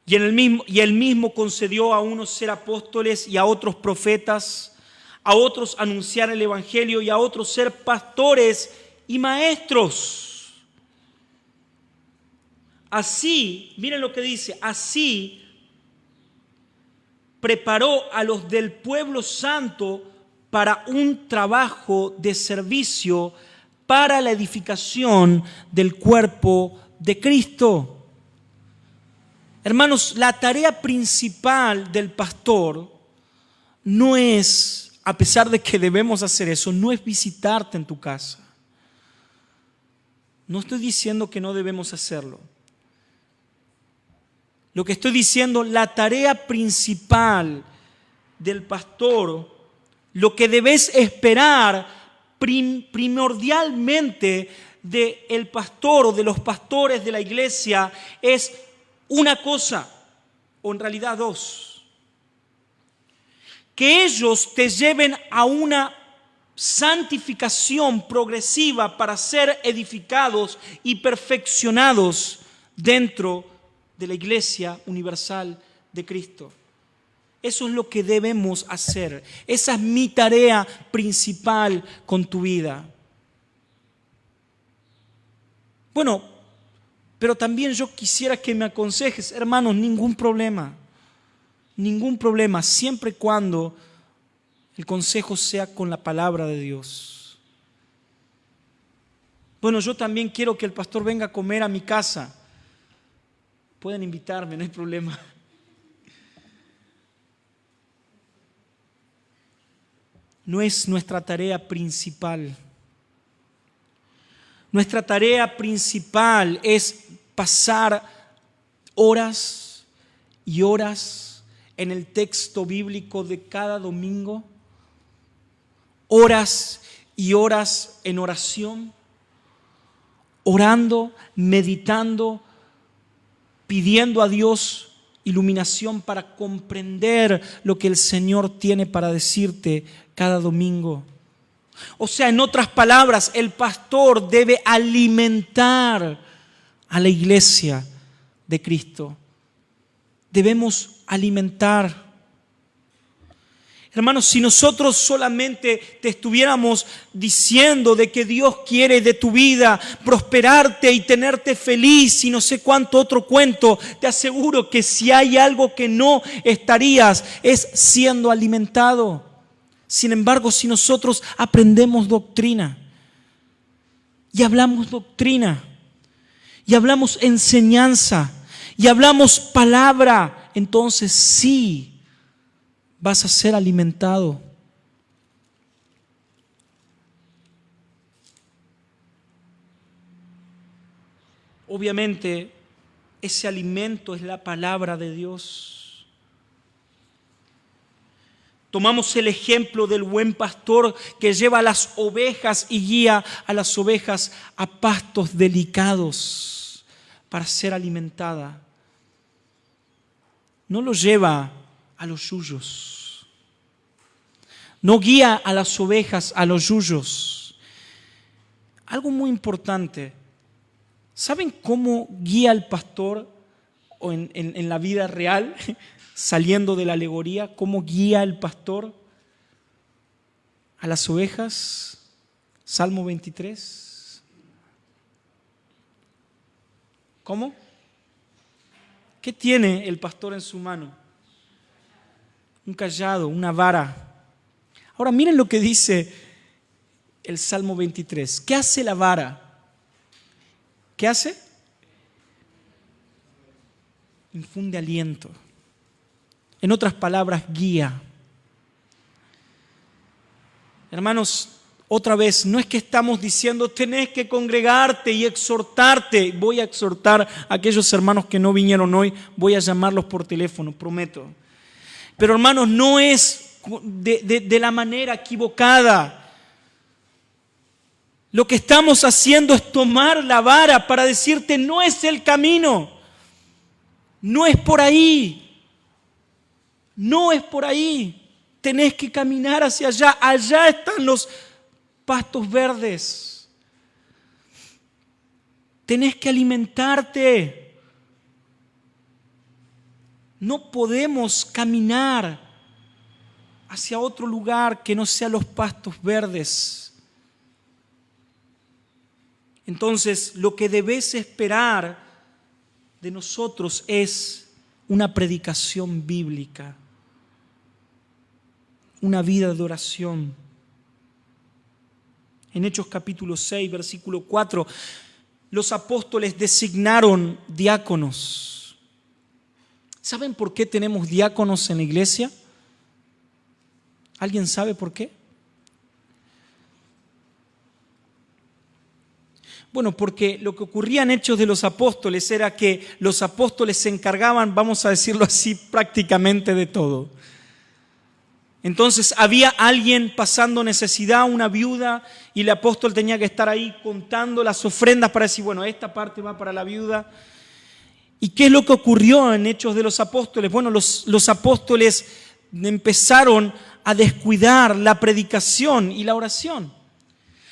Y él mismo concedió a unos ser apóstoles y a otros profetas, a otros anunciar el evangelio y a otros ser pastores y maestros. Así, miren lo que dice, así preparó a los del pueblo santo para un trabajo de servicio para la edificación del cuerpo de Cristo. Hermanos, la tarea principal del pastor no es, a pesar de que debemos hacer eso, no es visitarte en tu casa. No estoy diciendo que no debemos hacerlo. Lo que estoy diciendo, la tarea principal del pastor, lo que debes esperar primordialmente del pastor o de los pastores de la iglesia es una cosa, o en realidad dos. Que ellos te lleven a una santificación progresiva para ser edificados y perfeccionados dentro de la Iglesia Universal de Cristo. Eso es lo que debemos hacer. Esa es mi tarea principal con tu vida. Bueno, pero también yo quisiera que me aconsejes, hermanos, ningún problema. Ningún problema, siempre y cuando el consejo sea con la palabra de Dios. Bueno, yo también quiero que el pastor venga a comer a mi casa. Pueden invitarme, no hay problema. No es nuestra tarea principal. Nuestra tarea principal es pasar horas y horas en el texto bíblico de cada domingo, horas y horas en oración, orando, meditando, pidiendo a Dios iluminación para comprender lo que el Señor tiene para decirte cada domingo. O sea, en otras palabras, el pastor debe alimentar a la iglesia de Cristo. Debemos alimentar. Hermanos, si nosotros solamente te estuviéramos diciendo de que Dios quiere de tu vida prosperarte y tenerte feliz y no sé cuánto otro cuento, te aseguro que si hay algo que no estarías es siendo alimentado. Sin embargo, si nosotros aprendemos doctrina y hablamos doctrina y hablamos enseñanza y hablamos palabra, entonces sí vas a ser alimentado. Obviamente, ese alimento es la palabra de Dios. Tomamos el ejemplo del buen pastor que lleva a las ovejas y guía a las ovejas a pastos delicados para ser alimentada. No lo lleva a los yuyos. No guía a las ovejas a los yuyos. Algo muy importante. ¿Saben cómo guía al pastor o en la vida real, saliendo de la alegoría? ¿Cómo guía el pastor a las ovejas? Salmo 23. ¿Cómo? ¿Qué tiene el pastor en su mano? un cayado, una vara. Ahora miren lo que dice el Salmo 23. ¿Qué hace la vara? ¿Qué hace? Infunde aliento. En otras palabras, guía. Hermanos, otra vez, no es que estamos diciendo tenés que congregarte y exhortarte. Voy a exhortar a aquellos hermanos que no vinieron hoy, voy a llamarlos por teléfono, prometo. Pero hermanos, no es de la manera equivocada. Lo que estamos haciendo es tomar la vara para decirte no es el camino, no es por ahí, no es por ahí. Tenés que caminar hacia allá, allá están los pastos verdes. Tenés que alimentarte. No podemos caminar hacia otro lugar que no sea los pastos verdes. Entonces, lo que debes esperar de nosotros es una predicación bíblica, una vida de oración. En Hechos capítulo 6, versículo 4, los apóstoles designaron diáconos. ¿Saben por qué tenemos diáconos en la iglesia? ¿Alguien sabe por qué? Bueno, porque lo que ocurría en Hechos de los Apóstoles era que los apóstoles se encargaban, vamos a decirlo así, prácticamente de todo. Entonces había alguien pasando necesidad, una viuda, y el apóstol tenía que estar ahí contando las ofrendas para decir, bueno, esta parte va para la viuda. ¿Y qué es lo que ocurrió en Hechos de los Apóstoles? Bueno, los apóstoles empezaron a descuidar la predicación y la oración.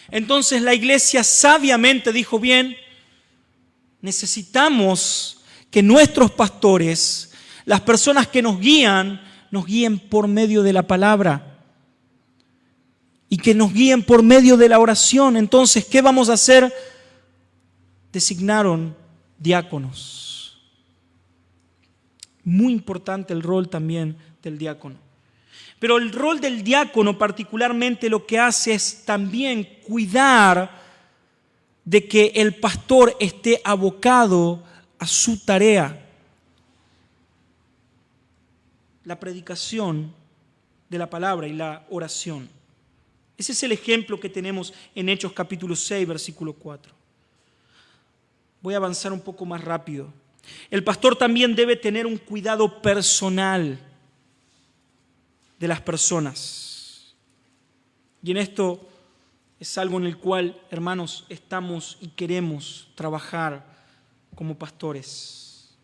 Entonces la iglesia sabiamente dijo, bien, necesitamos que nuestros pastores, las personas que nos guíen por medio de la palabra y que nos guíen por medio de la oración. Entonces, ¿qué vamos a hacer? Designaron diáconos. Muy importante el rol también del diácono. Pero el rol del diácono particularmente lo que hace es también cuidar de que el pastor esté abocado a su tarea. La predicación de la palabra y la oración. Ese es el ejemplo que tenemos en Hechos capítulo 6, versículo 4. Voy a avanzar un poco más rápido. El pastor también debe tener un cuidado personal de las personas. Y en esto es algo en el cual, hermanos, estamos y queremos trabajar como pastores.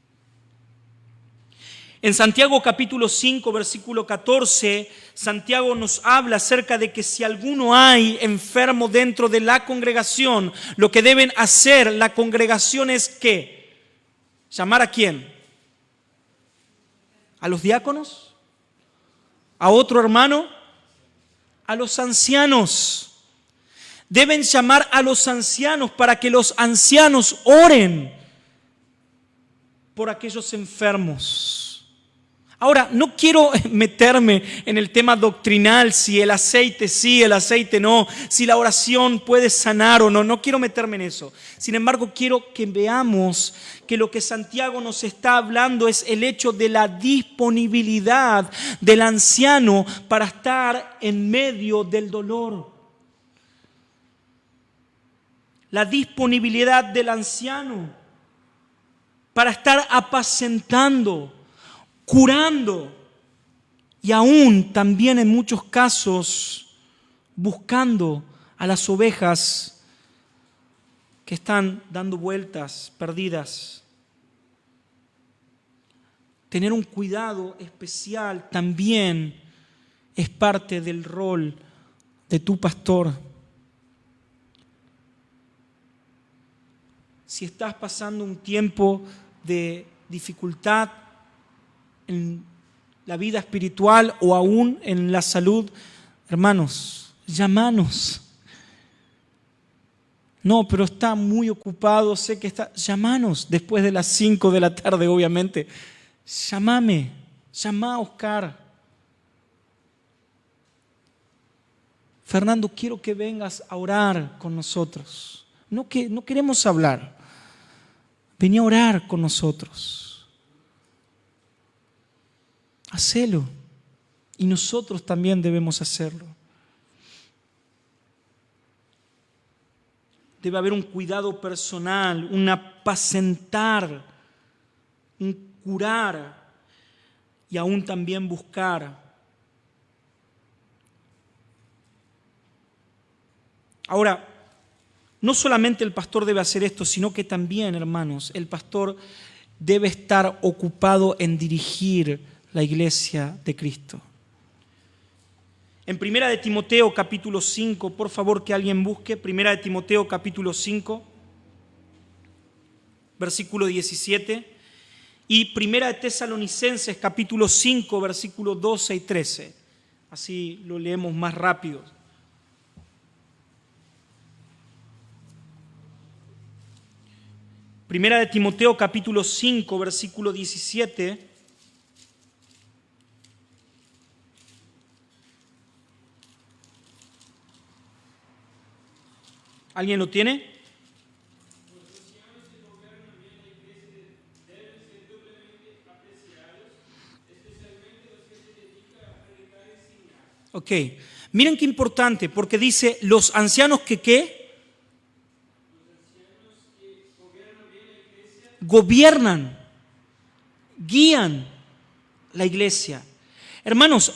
En Santiago capítulo 5, versículo 14, Santiago nos habla acerca de que si alguno hay enfermo dentro de la congregación, lo que deben hacer la congregación es ¿qué? ¿Llamar a quién? ¿A los diáconos? ¿A otro hermano? A los ancianos. Deben llamar a los ancianos para que los ancianos oren por aquellos enfermos. Ahora, no quiero meterme en el tema doctrinal, si el aceite sí, el aceite no, si la oración puede sanar o no. No quiero meterme en eso. Sin embargo, quiero que veamos que lo que Santiago nos está hablando es el hecho de la disponibilidad del anciano para estar en medio del dolor. La disponibilidad del anciano para estar apacentando, curando y aún también en muchos casos buscando a las ovejas que están dando vueltas, perdidas. Tener un cuidado especial también es parte del rol de tu pastor. Si estás pasando un tiempo de dificultad en la vida espiritual o aún en la salud, hermanos, llámanos. No, pero está muy ocupado, sé que está. Llámanos después de las 5 de la tarde, obviamente. Llámame, llama a Oscar. Fernando, quiero que vengas a orar con nosotros. No queremos hablar. Vení a orar con nosotros. Hacelo. Y nosotros también debemos hacerlo. Debe haber un cuidado personal, un apacentar, un curar y aún también buscar. Ahora, no solamente el pastor debe hacer esto, sino que también, hermanos, el pastor debe estar ocupado en dirigir la iglesia de Cristo. En 1 de Timoteo capítulo 5, por favor que alguien busque, 1 de Timoteo capítulo 5, versículo 17, y 1 de Tesalonicenses capítulo 5, versículos 12 y 13. Así lo leemos más rápido. Primera de Timoteo capítulo 5, versículo 17. ¿Alguien lo tiene? Ok, miren qué importante, porque dice los ancianos que ¿qué? Gobiernan, guían la iglesia. Hermanos,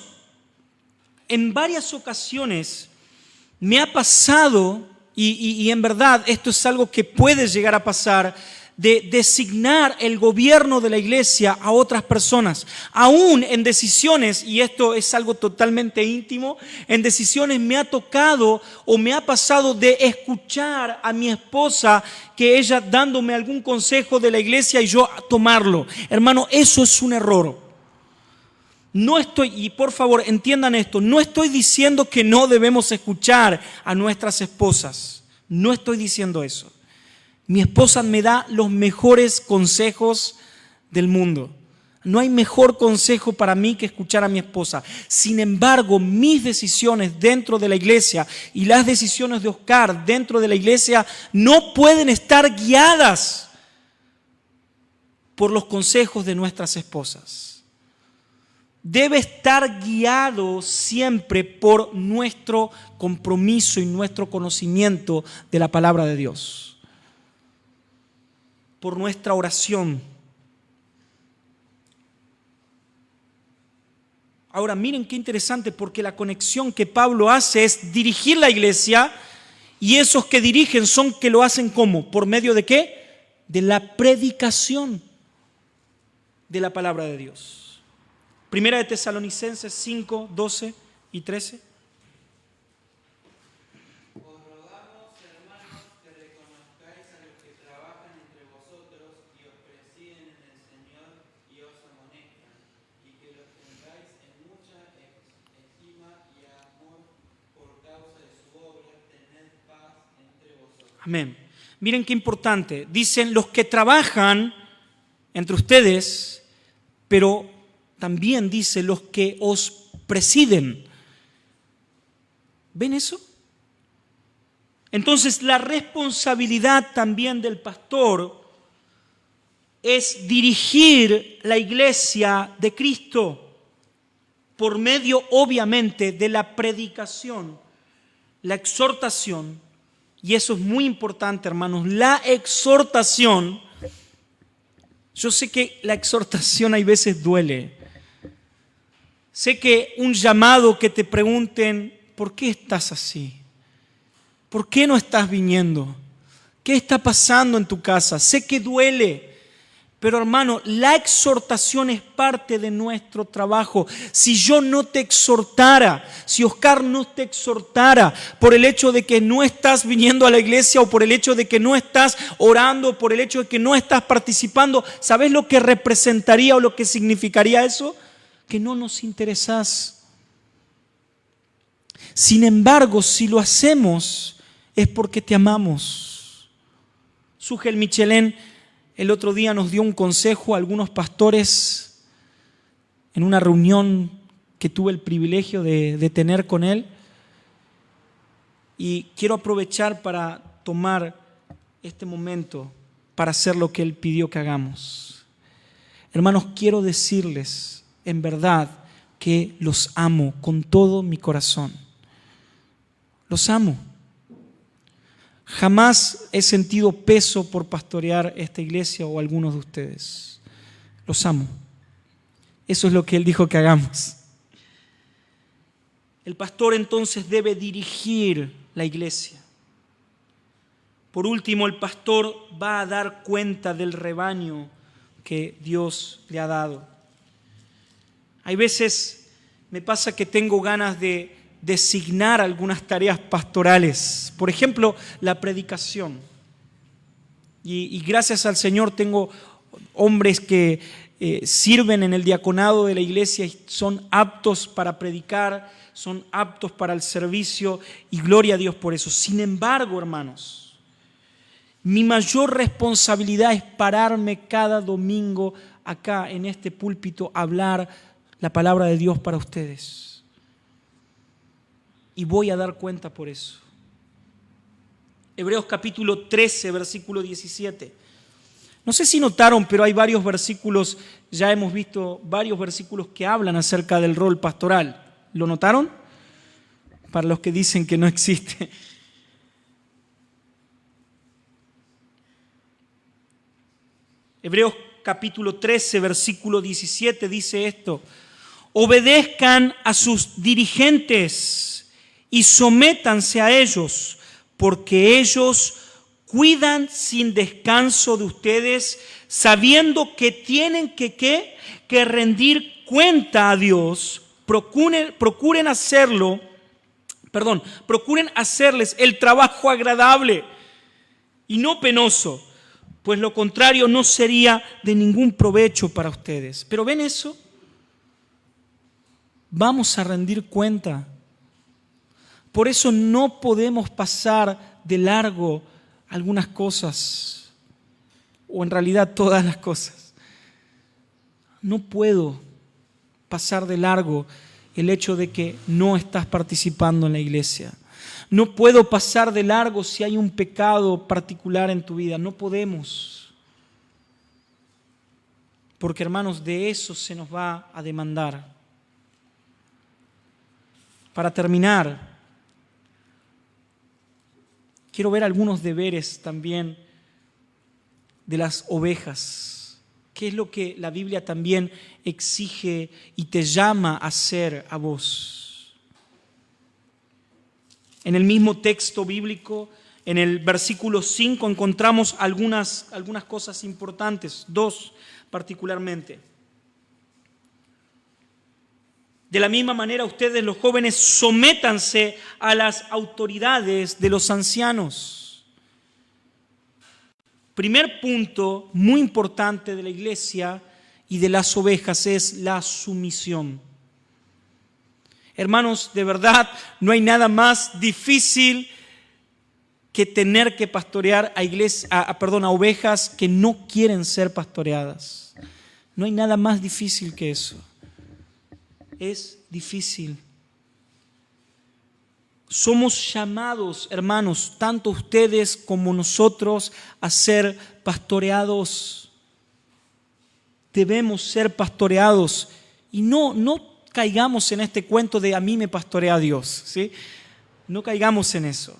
en varias ocasiones me ha pasado, y en verdad esto es algo que puede llegar a pasar, de designar el gobierno de la iglesia a otras personas. Aún en decisiones, y esto es algo totalmente íntimo, en decisiones me ha tocado o me ha pasado de escuchar a mi esposa que ella dándome algún consejo de la iglesia y yo tomarlo. Hermano, eso es un error. No estoy, y por favor entiendan esto, no estoy diciendo que no debemos escuchar a nuestras esposas. No estoy diciendo eso. Mi esposa me da los mejores consejos del mundo. No hay mejor consejo para mí que escuchar a mi esposa. Sin embargo, mis decisiones dentro de la iglesia y las decisiones de Oscar dentro de la iglesia no pueden estar guiadas por los consejos de nuestras esposas. Debe estar guiado siempre por nuestro compromiso y nuestro conocimiento de la palabra de Dios. Por nuestra oración. Ahora miren qué interesante, porque la conexión que Pablo hace es dirigir la iglesia, y esos que dirigen son que lo hacen ¿cómo? ¿Por medio de qué? De la predicación de la palabra de Dios. Primera de Tesalonicenses 5, 12 y 13. Amén. Miren qué importante. Dicen los que trabajan entre ustedes, pero también dice los que os presiden. ¿Ven eso? Entonces la responsabilidad también del pastor es dirigir la iglesia de Cristo por medio, obviamente, de la predicación, la exhortación. Y eso es muy importante, hermanos, la exhortación. Yo sé que la exhortación hay veces duele. Sé que un llamado que te pregunten, ¿por qué estás así? ¿Por qué no estás viniendo? ¿Qué está pasando en tu casa? Sé que duele. Pero hermano, la exhortación es parte de nuestro trabajo. Si yo no te exhortara, si Oscar no te exhortara por el hecho de que no estás viniendo a la iglesia o por el hecho de que no estás orando, por el hecho de que no estás participando, ¿sabes lo que representaría o lo que significaría eso? Que no nos interesás. Sin embargo, si lo hacemos es porque te amamos. Sugel Michelén el otro día nos dio un consejo a algunos pastores en una reunión que tuve el privilegio de tener con él. Y quiero aprovechar para tomar este momento para hacer lo que Él pidió que hagamos. Hermanos, quiero decirles en verdad que los amo con todo mi corazón. Los amo. Jamás he sentido peso por pastorear esta iglesia o algunos de ustedes. Los amo. Eso es lo que Él dijo que hagamos. El pastor entonces debe dirigir la iglesia. Por último, el pastor va a dar cuenta del rebaño que Dios le ha dado. Hay veces me pasa que tengo ganas de designar algunas tareas pastorales. Por ejemplo, la predicación. Y gracias al Señor tengo hombres que sirven en el diaconado de la iglesia y son aptos para predicar, son aptos para el servicio y gloria a Dios por eso. Sin embargo, hermanos, mi mayor responsabilidad es pararme cada domingo acá en este púlpito a hablar la palabra de Dios para ustedes. Y voy a dar cuenta por eso. Hebreos capítulo 13, versículo 17. No sé si notaron, pero hay varios versículos, ya hemos visto varios versículos que hablan acerca del rol pastoral. ¿Lo notaron? Para los que dicen que no existe. Hebreos capítulo 13, versículo 17 dice esto: obedezcan a sus dirigentes y sométanse a ellos, porque ellos cuidan sin descanso de ustedes, sabiendo que tienen que rendir cuenta a Dios. Procuren hacerles el trabajo agradable y no penoso, pues lo contrario no sería de ningún provecho para ustedes. ¿Pero ven eso? Vamos a rendir cuenta. Por eso no podemos pasar de largo algunas cosas, o en realidad todas las cosas. No puedo pasar de largo el hecho de que no estás participando en la iglesia. No puedo pasar de largo si hay un pecado particular en tu vida. No podemos. Porque, hermanos, de eso se nos va a demandar. Para terminar, quiero ver algunos deberes también de las ovejas. ¿Qué es lo que la Biblia también exige y te llama a hacer a vos? En el mismo texto bíblico, en el versículo 5, encontramos algunas cosas importantes, dos particularmente. De la misma manera, ustedes los jóvenes, sométanse a las autoridades de los ancianos. Primer punto muy importante de la iglesia y de las ovejas es la sumisión. Hermanos, de verdad, no hay nada más difícil que tener que pastorear a ovejas que no quieren ser pastoreadas. No hay nada más difícil que eso. Es difícil. Somos llamados, hermanos, tanto ustedes como nosotros, a ser pastoreados. Debemos ser pastoreados. Y no caigamos en este cuento de a mí me pastorea Dios, ¿sí? No caigamos en eso.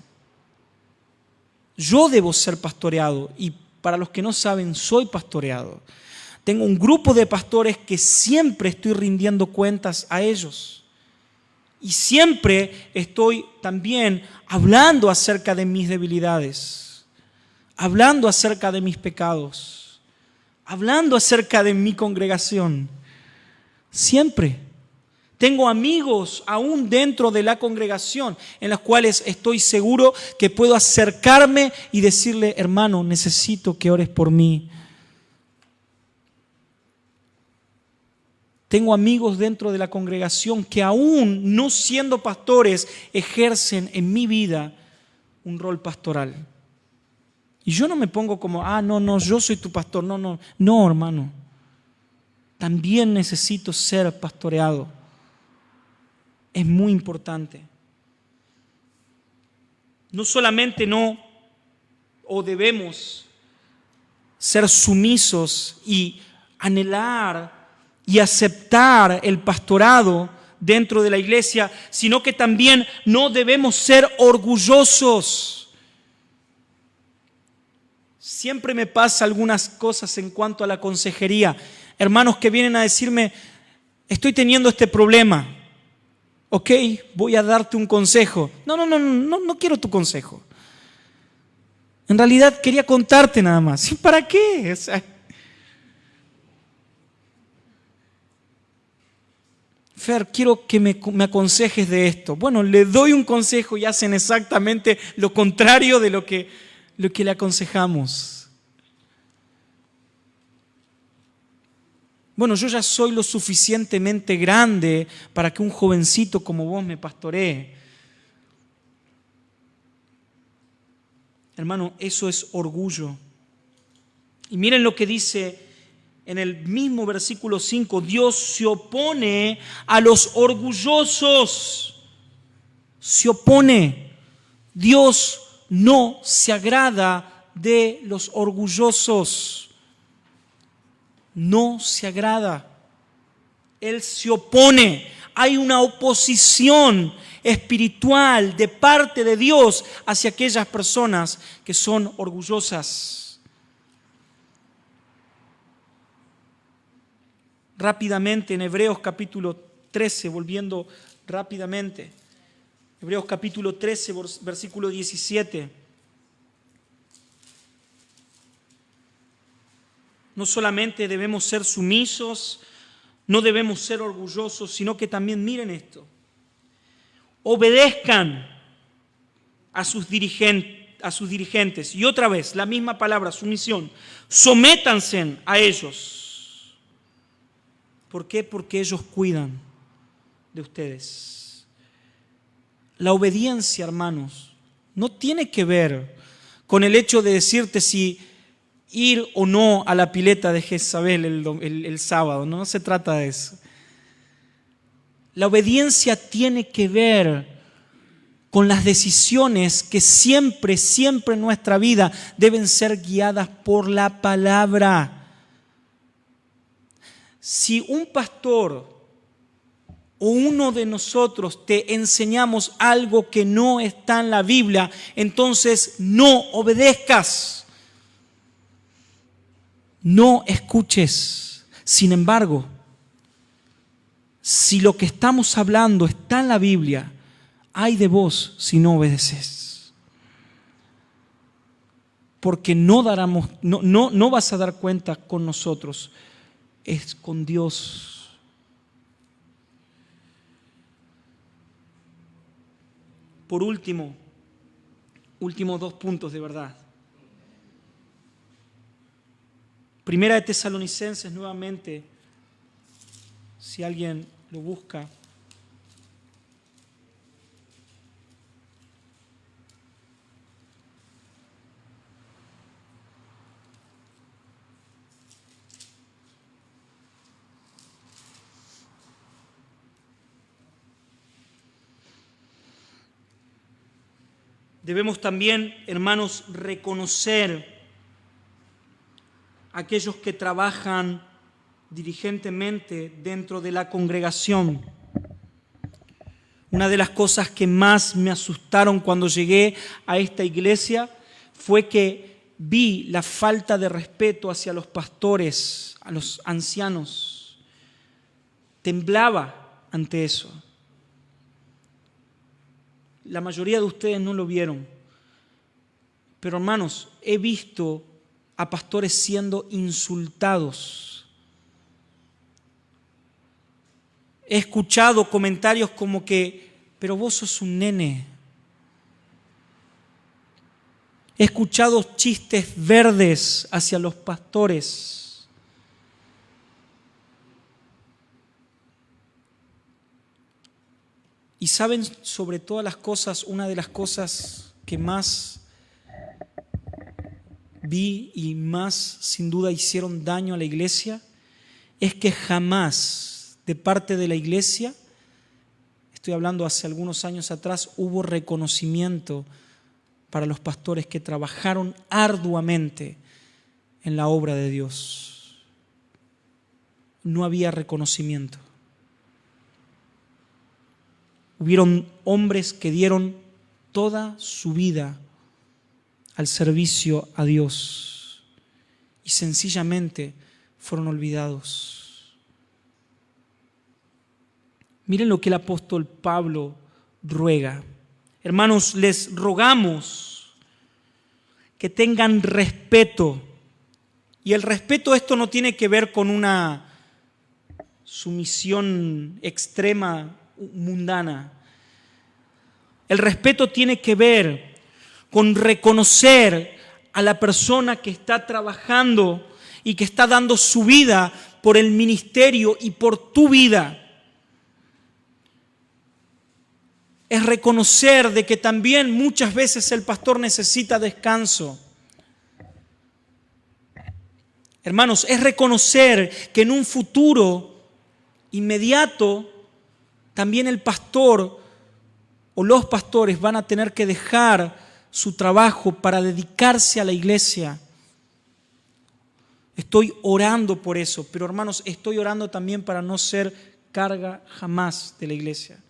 Yo debo ser pastoreado y para los que no saben, soy pastoreado. Tengo un grupo de pastores que siempre estoy rindiendo cuentas a ellos. Y siempre estoy también hablando acerca de mis debilidades, hablando acerca de mis pecados, hablando acerca de mi congregación. Siempre. Tengo amigos aún dentro de la congregación en los cuales estoy seguro que puedo acercarme y decirle: hermano, necesito que ores por mí. Tengo amigos dentro de la congregación que aún no siendo pastores ejercen en mi vida un rol pastoral. Y yo no me pongo como, no, yo soy tu pastor. No, hermano. También necesito ser pastoreado. Es muy importante. no solamente no o debemos ser sumisos y anhelar y aceptar el pastorado dentro de la iglesia, sino que también no debemos ser orgullosos. Siempre me pasa algunas cosas en cuanto a la consejería. Hermanos que vienen a decirme, estoy teniendo este problema. Ok, voy a darte un consejo. No quiero tu consejo. En realidad quería contarte nada más. ¿Y para qué? Fer, quiero que me aconsejes de esto. Bueno, le doy un consejo y hacen exactamente lo contrario de lo que le aconsejamos. Bueno, yo ya soy lo suficientemente grande para que un jovencito como vos me pastoree. Hermano, eso es orgullo. Y miren lo que dice en el mismo versículo 5. Dios se opone a los orgullosos. Se opone. Dios no se agrada de los orgullosos. No se agrada. Él se opone. Hay una oposición espiritual de parte de Dios hacia aquellas personas que son orgullosas. Rápidamente en Hebreos capítulo 13, volviendo rápidamente. Hebreos capítulo 13, versículo 17. No solamente debemos ser sumisos, no debemos ser orgullosos, sino que también miren esto. Obedezcan a sus dirigentes. Y otra vez, la misma palabra, sumisión. Sométanse a ellos. ¿Por qué? Porque ellos cuidan de ustedes. La obediencia, hermanos, no tiene que ver con el hecho de decirte si ir o no a la pileta de Jezabel el sábado. No se trata de eso. La obediencia tiene que ver con las decisiones que siempre en nuestra vida deben ser guiadas por la palabra. Si un pastor o uno de nosotros te enseñamos algo que no está en la Biblia, entonces no obedezcas. No escuches. Sin embargo, si lo que estamos hablando está en la Biblia, ay de vos si no obedeces. Porque no vas a dar cuenta con nosotros, es con Dios. Por últimos 2 puntos de verdad. Primera de Tesalonicenses nuevamente, si alguien lo busca. Debemos también, hermanos, reconocer a aquellos que trabajan diligentemente dentro de la congregación. Una de las cosas que más me asustaron cuando llegué a esta iglesia fue que vi la falta de respeto hacia los pastores, a los ancianos. Temblaba ante eso. La mayoría de ustedes no lo vieron. Pero hermanos, he visto a pastores siendo insultados. He escuchado comentarios como que, pero vos sos un nene. He escuchado chistes verdes hacia los pastores. Y saben, sobre todas las cosas, una de las cosas que más vi y más sin duda hicieron daño a la iglesia, es que jamás de parte de la iglesia, estoy hablando hace algunos años atrás, hubo reconocimiento para los pastores que trabajaron arduamente en la obra de Dios. No había reconocimiento. Hubieron hombres que dieron toda su vida al servicio a Dios y sencillamente fueron olvidados. Miren lo que el apóstol Pablo ruega. Hermanos, les rogamos que tengan respeto. Y el respeto, esto no tiene que ver con una sumisión extrema, mundana. El respeto tiene que ver con reconocer a la persona que está trabajando y que está dando su vida por el ministerio y por tu vida. Es reconocer de que también muchas veces el pastor necesita descanso. Hermanos, es reconocer que en un futuro inmediato también el pastor o los pastores van a tener que dejar su trabajo para dedicarse a la iglesia. Estoy orando por eso, pero hermanos, estoy orando también para no ser carga jamás de la iglesia.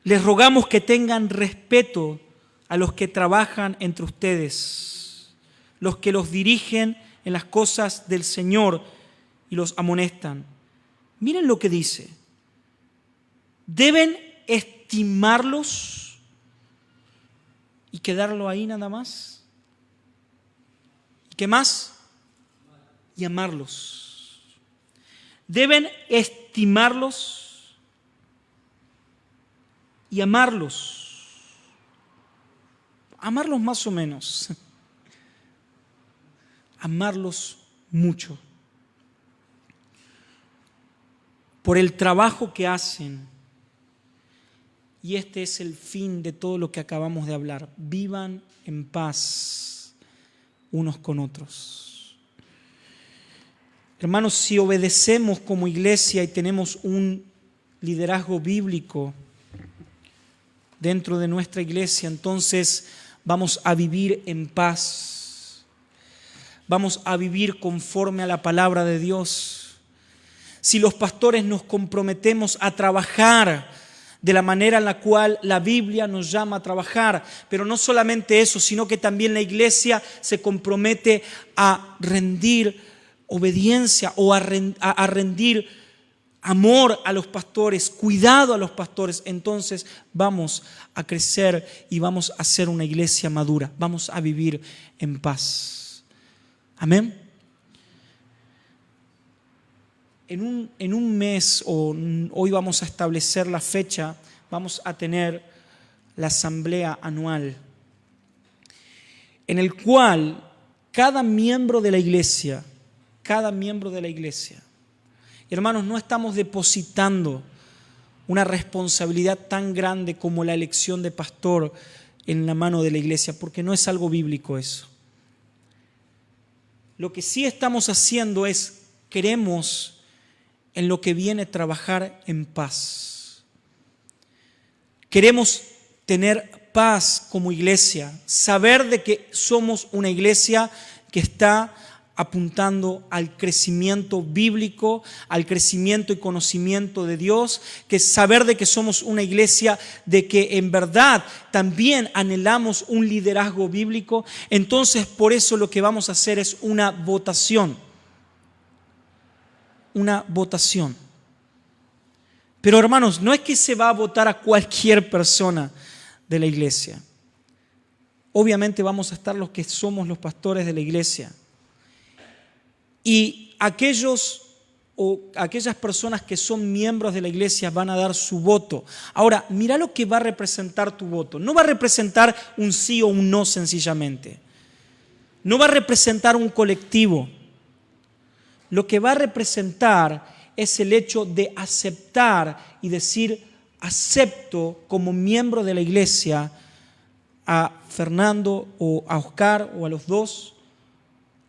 Les rogamos que tengan respeto a los que trabajan entre ustedes, los que los dirigen en las cosas del Señor y los amonestan. Miren lo que dice. Deben estimarlos y quedarlo ahí nada más. ¿Y qué más? Y amarlos. Deben estimarlos y amarlos. Amarlos más o menos. Amarlos mucho. Por el trabajo que hacen. Y este es el fin de todo lo que acabamos de hablar. Vivan en paz unos con otros. Hermanos, si obedecemos como iglesia y tenemos un liderazgo bíblico dentro de nuestra iglesia, entonces vamos a vivir en paz. Vamos a vivir conforme a la palabra de Dios. Si los pastores nos comprometemos a trabajar de la manera en la cual la Biblia nos llama a trabajar, pero no solamente eso, sino que también la iglesia se compromete a rendir obediencia o a rendir amor a los pastores, cuidado a los pastores, entonces vamos a crecer y vamos a ser una iglesia madura, vamos a vivir en paz. Amén. En un mes, o hoy vamos a establecer la fecha, vamos a tener la asamblea anual, en el cual cada miembro de la iglesia, hermanos, no estamos depositando una responsabilidad tan grande como la elección de pastor en la mano de la iglesia, porque no es algo bíblico eso. Lo que sí estamos haciendo es, queremos en lo que viene trabajar en paz. Queremos tener paz como iglesia, saber de que somos una iglesia que está apuntando al crecimiento bíblico, al crecimiento y conocimiento de Dios, que saber de que somos una iglesia de que en verdad también anhelamos un liderazgo bíblico. Entonces, por eso lo que vamos a hacer es una votación. Una votación. Pero hermanos, no es que se va a votar a cualquier persona de la iglesia. Obviamente vamos a estar los que somos los pastores de la iglesia. Y aquellas personas que son miembros de la iglesia van a dar su voto. Ahora, mira lo que va a representar tu voto. No va a representar un sí o un no sencillamente. No va a representar un colectivo. Lo que va a representar es el hecho de aceptar y decir, acepto como miembro de la iglesia a Fernando o a Oscar o a los dos.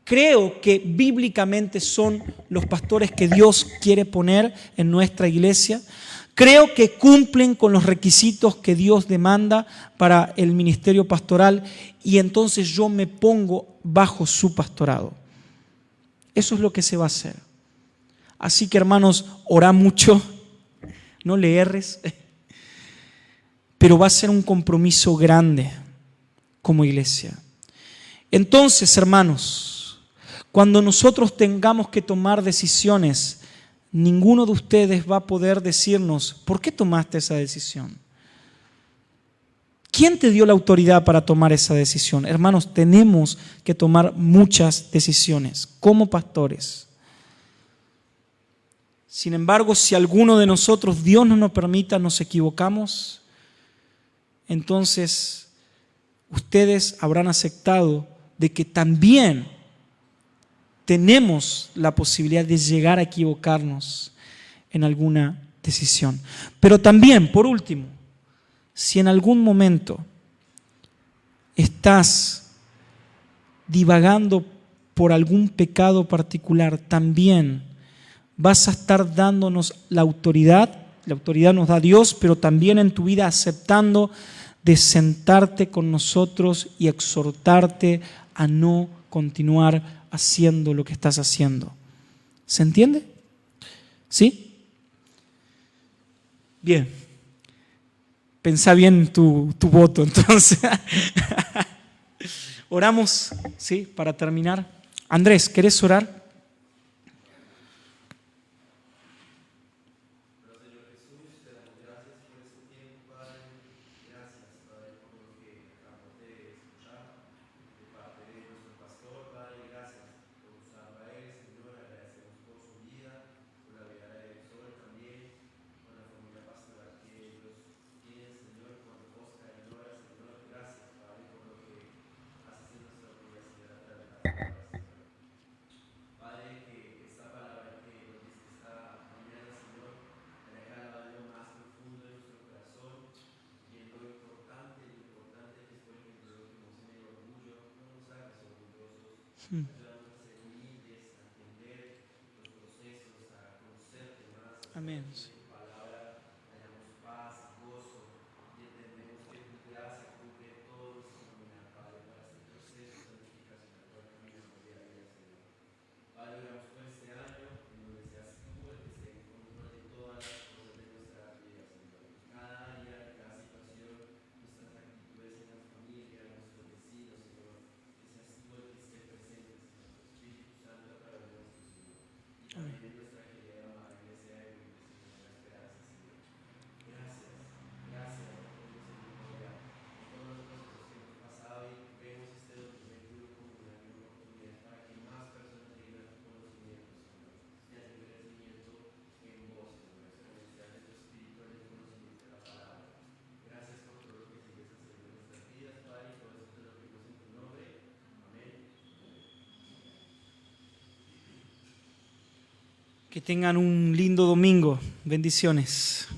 Creo que bíblicamente son los pastores que Dios quiere poner en nuestra iglesia. Creo que cumplen con los requisitos que Dios demanda para el ministerio pastoral y entonces yo me pongo bajo su pastorado. Eso es lo que se va a hacer. Así que, hermanos, orá mucho, no le erres, pero va a ser un compromiso grande como iglesia. Entonces, hermanos, cuando nosotros tengamos que tomar decisiones, ninguno de ustedes va a poder decirnos, ¿por qué tomaste esa decisión? ¿Quién te dio la autoridad para tomar esa decisión? Hermanos, tenemos que tomar muchas decisiones como pastores. Sin embargo, si alguno de nosotros, Dios no nos permita, nos equivocamos, entonces ustedes habrán aceptado de que también tenemos la posibilidad de llegar a equivocarnos en alguna decisión. Pero también, por último, si en algún momento estás divagando por algún pecado particular, también vas a estar dándonos la autoridad nos da Dios, pero también en tu vida aceptando de sentarte con nosotros y exhortarte a no continuar haciendo lo que estás haciendo. ¿Se entiende? ¿Sí? Bien. Pensá bien tu voto, entonces. Oramos, ¿sí? Para terminar. Andrés, ¿querés orar? Amén. Que tengan un lindo domingo. Bendiciones.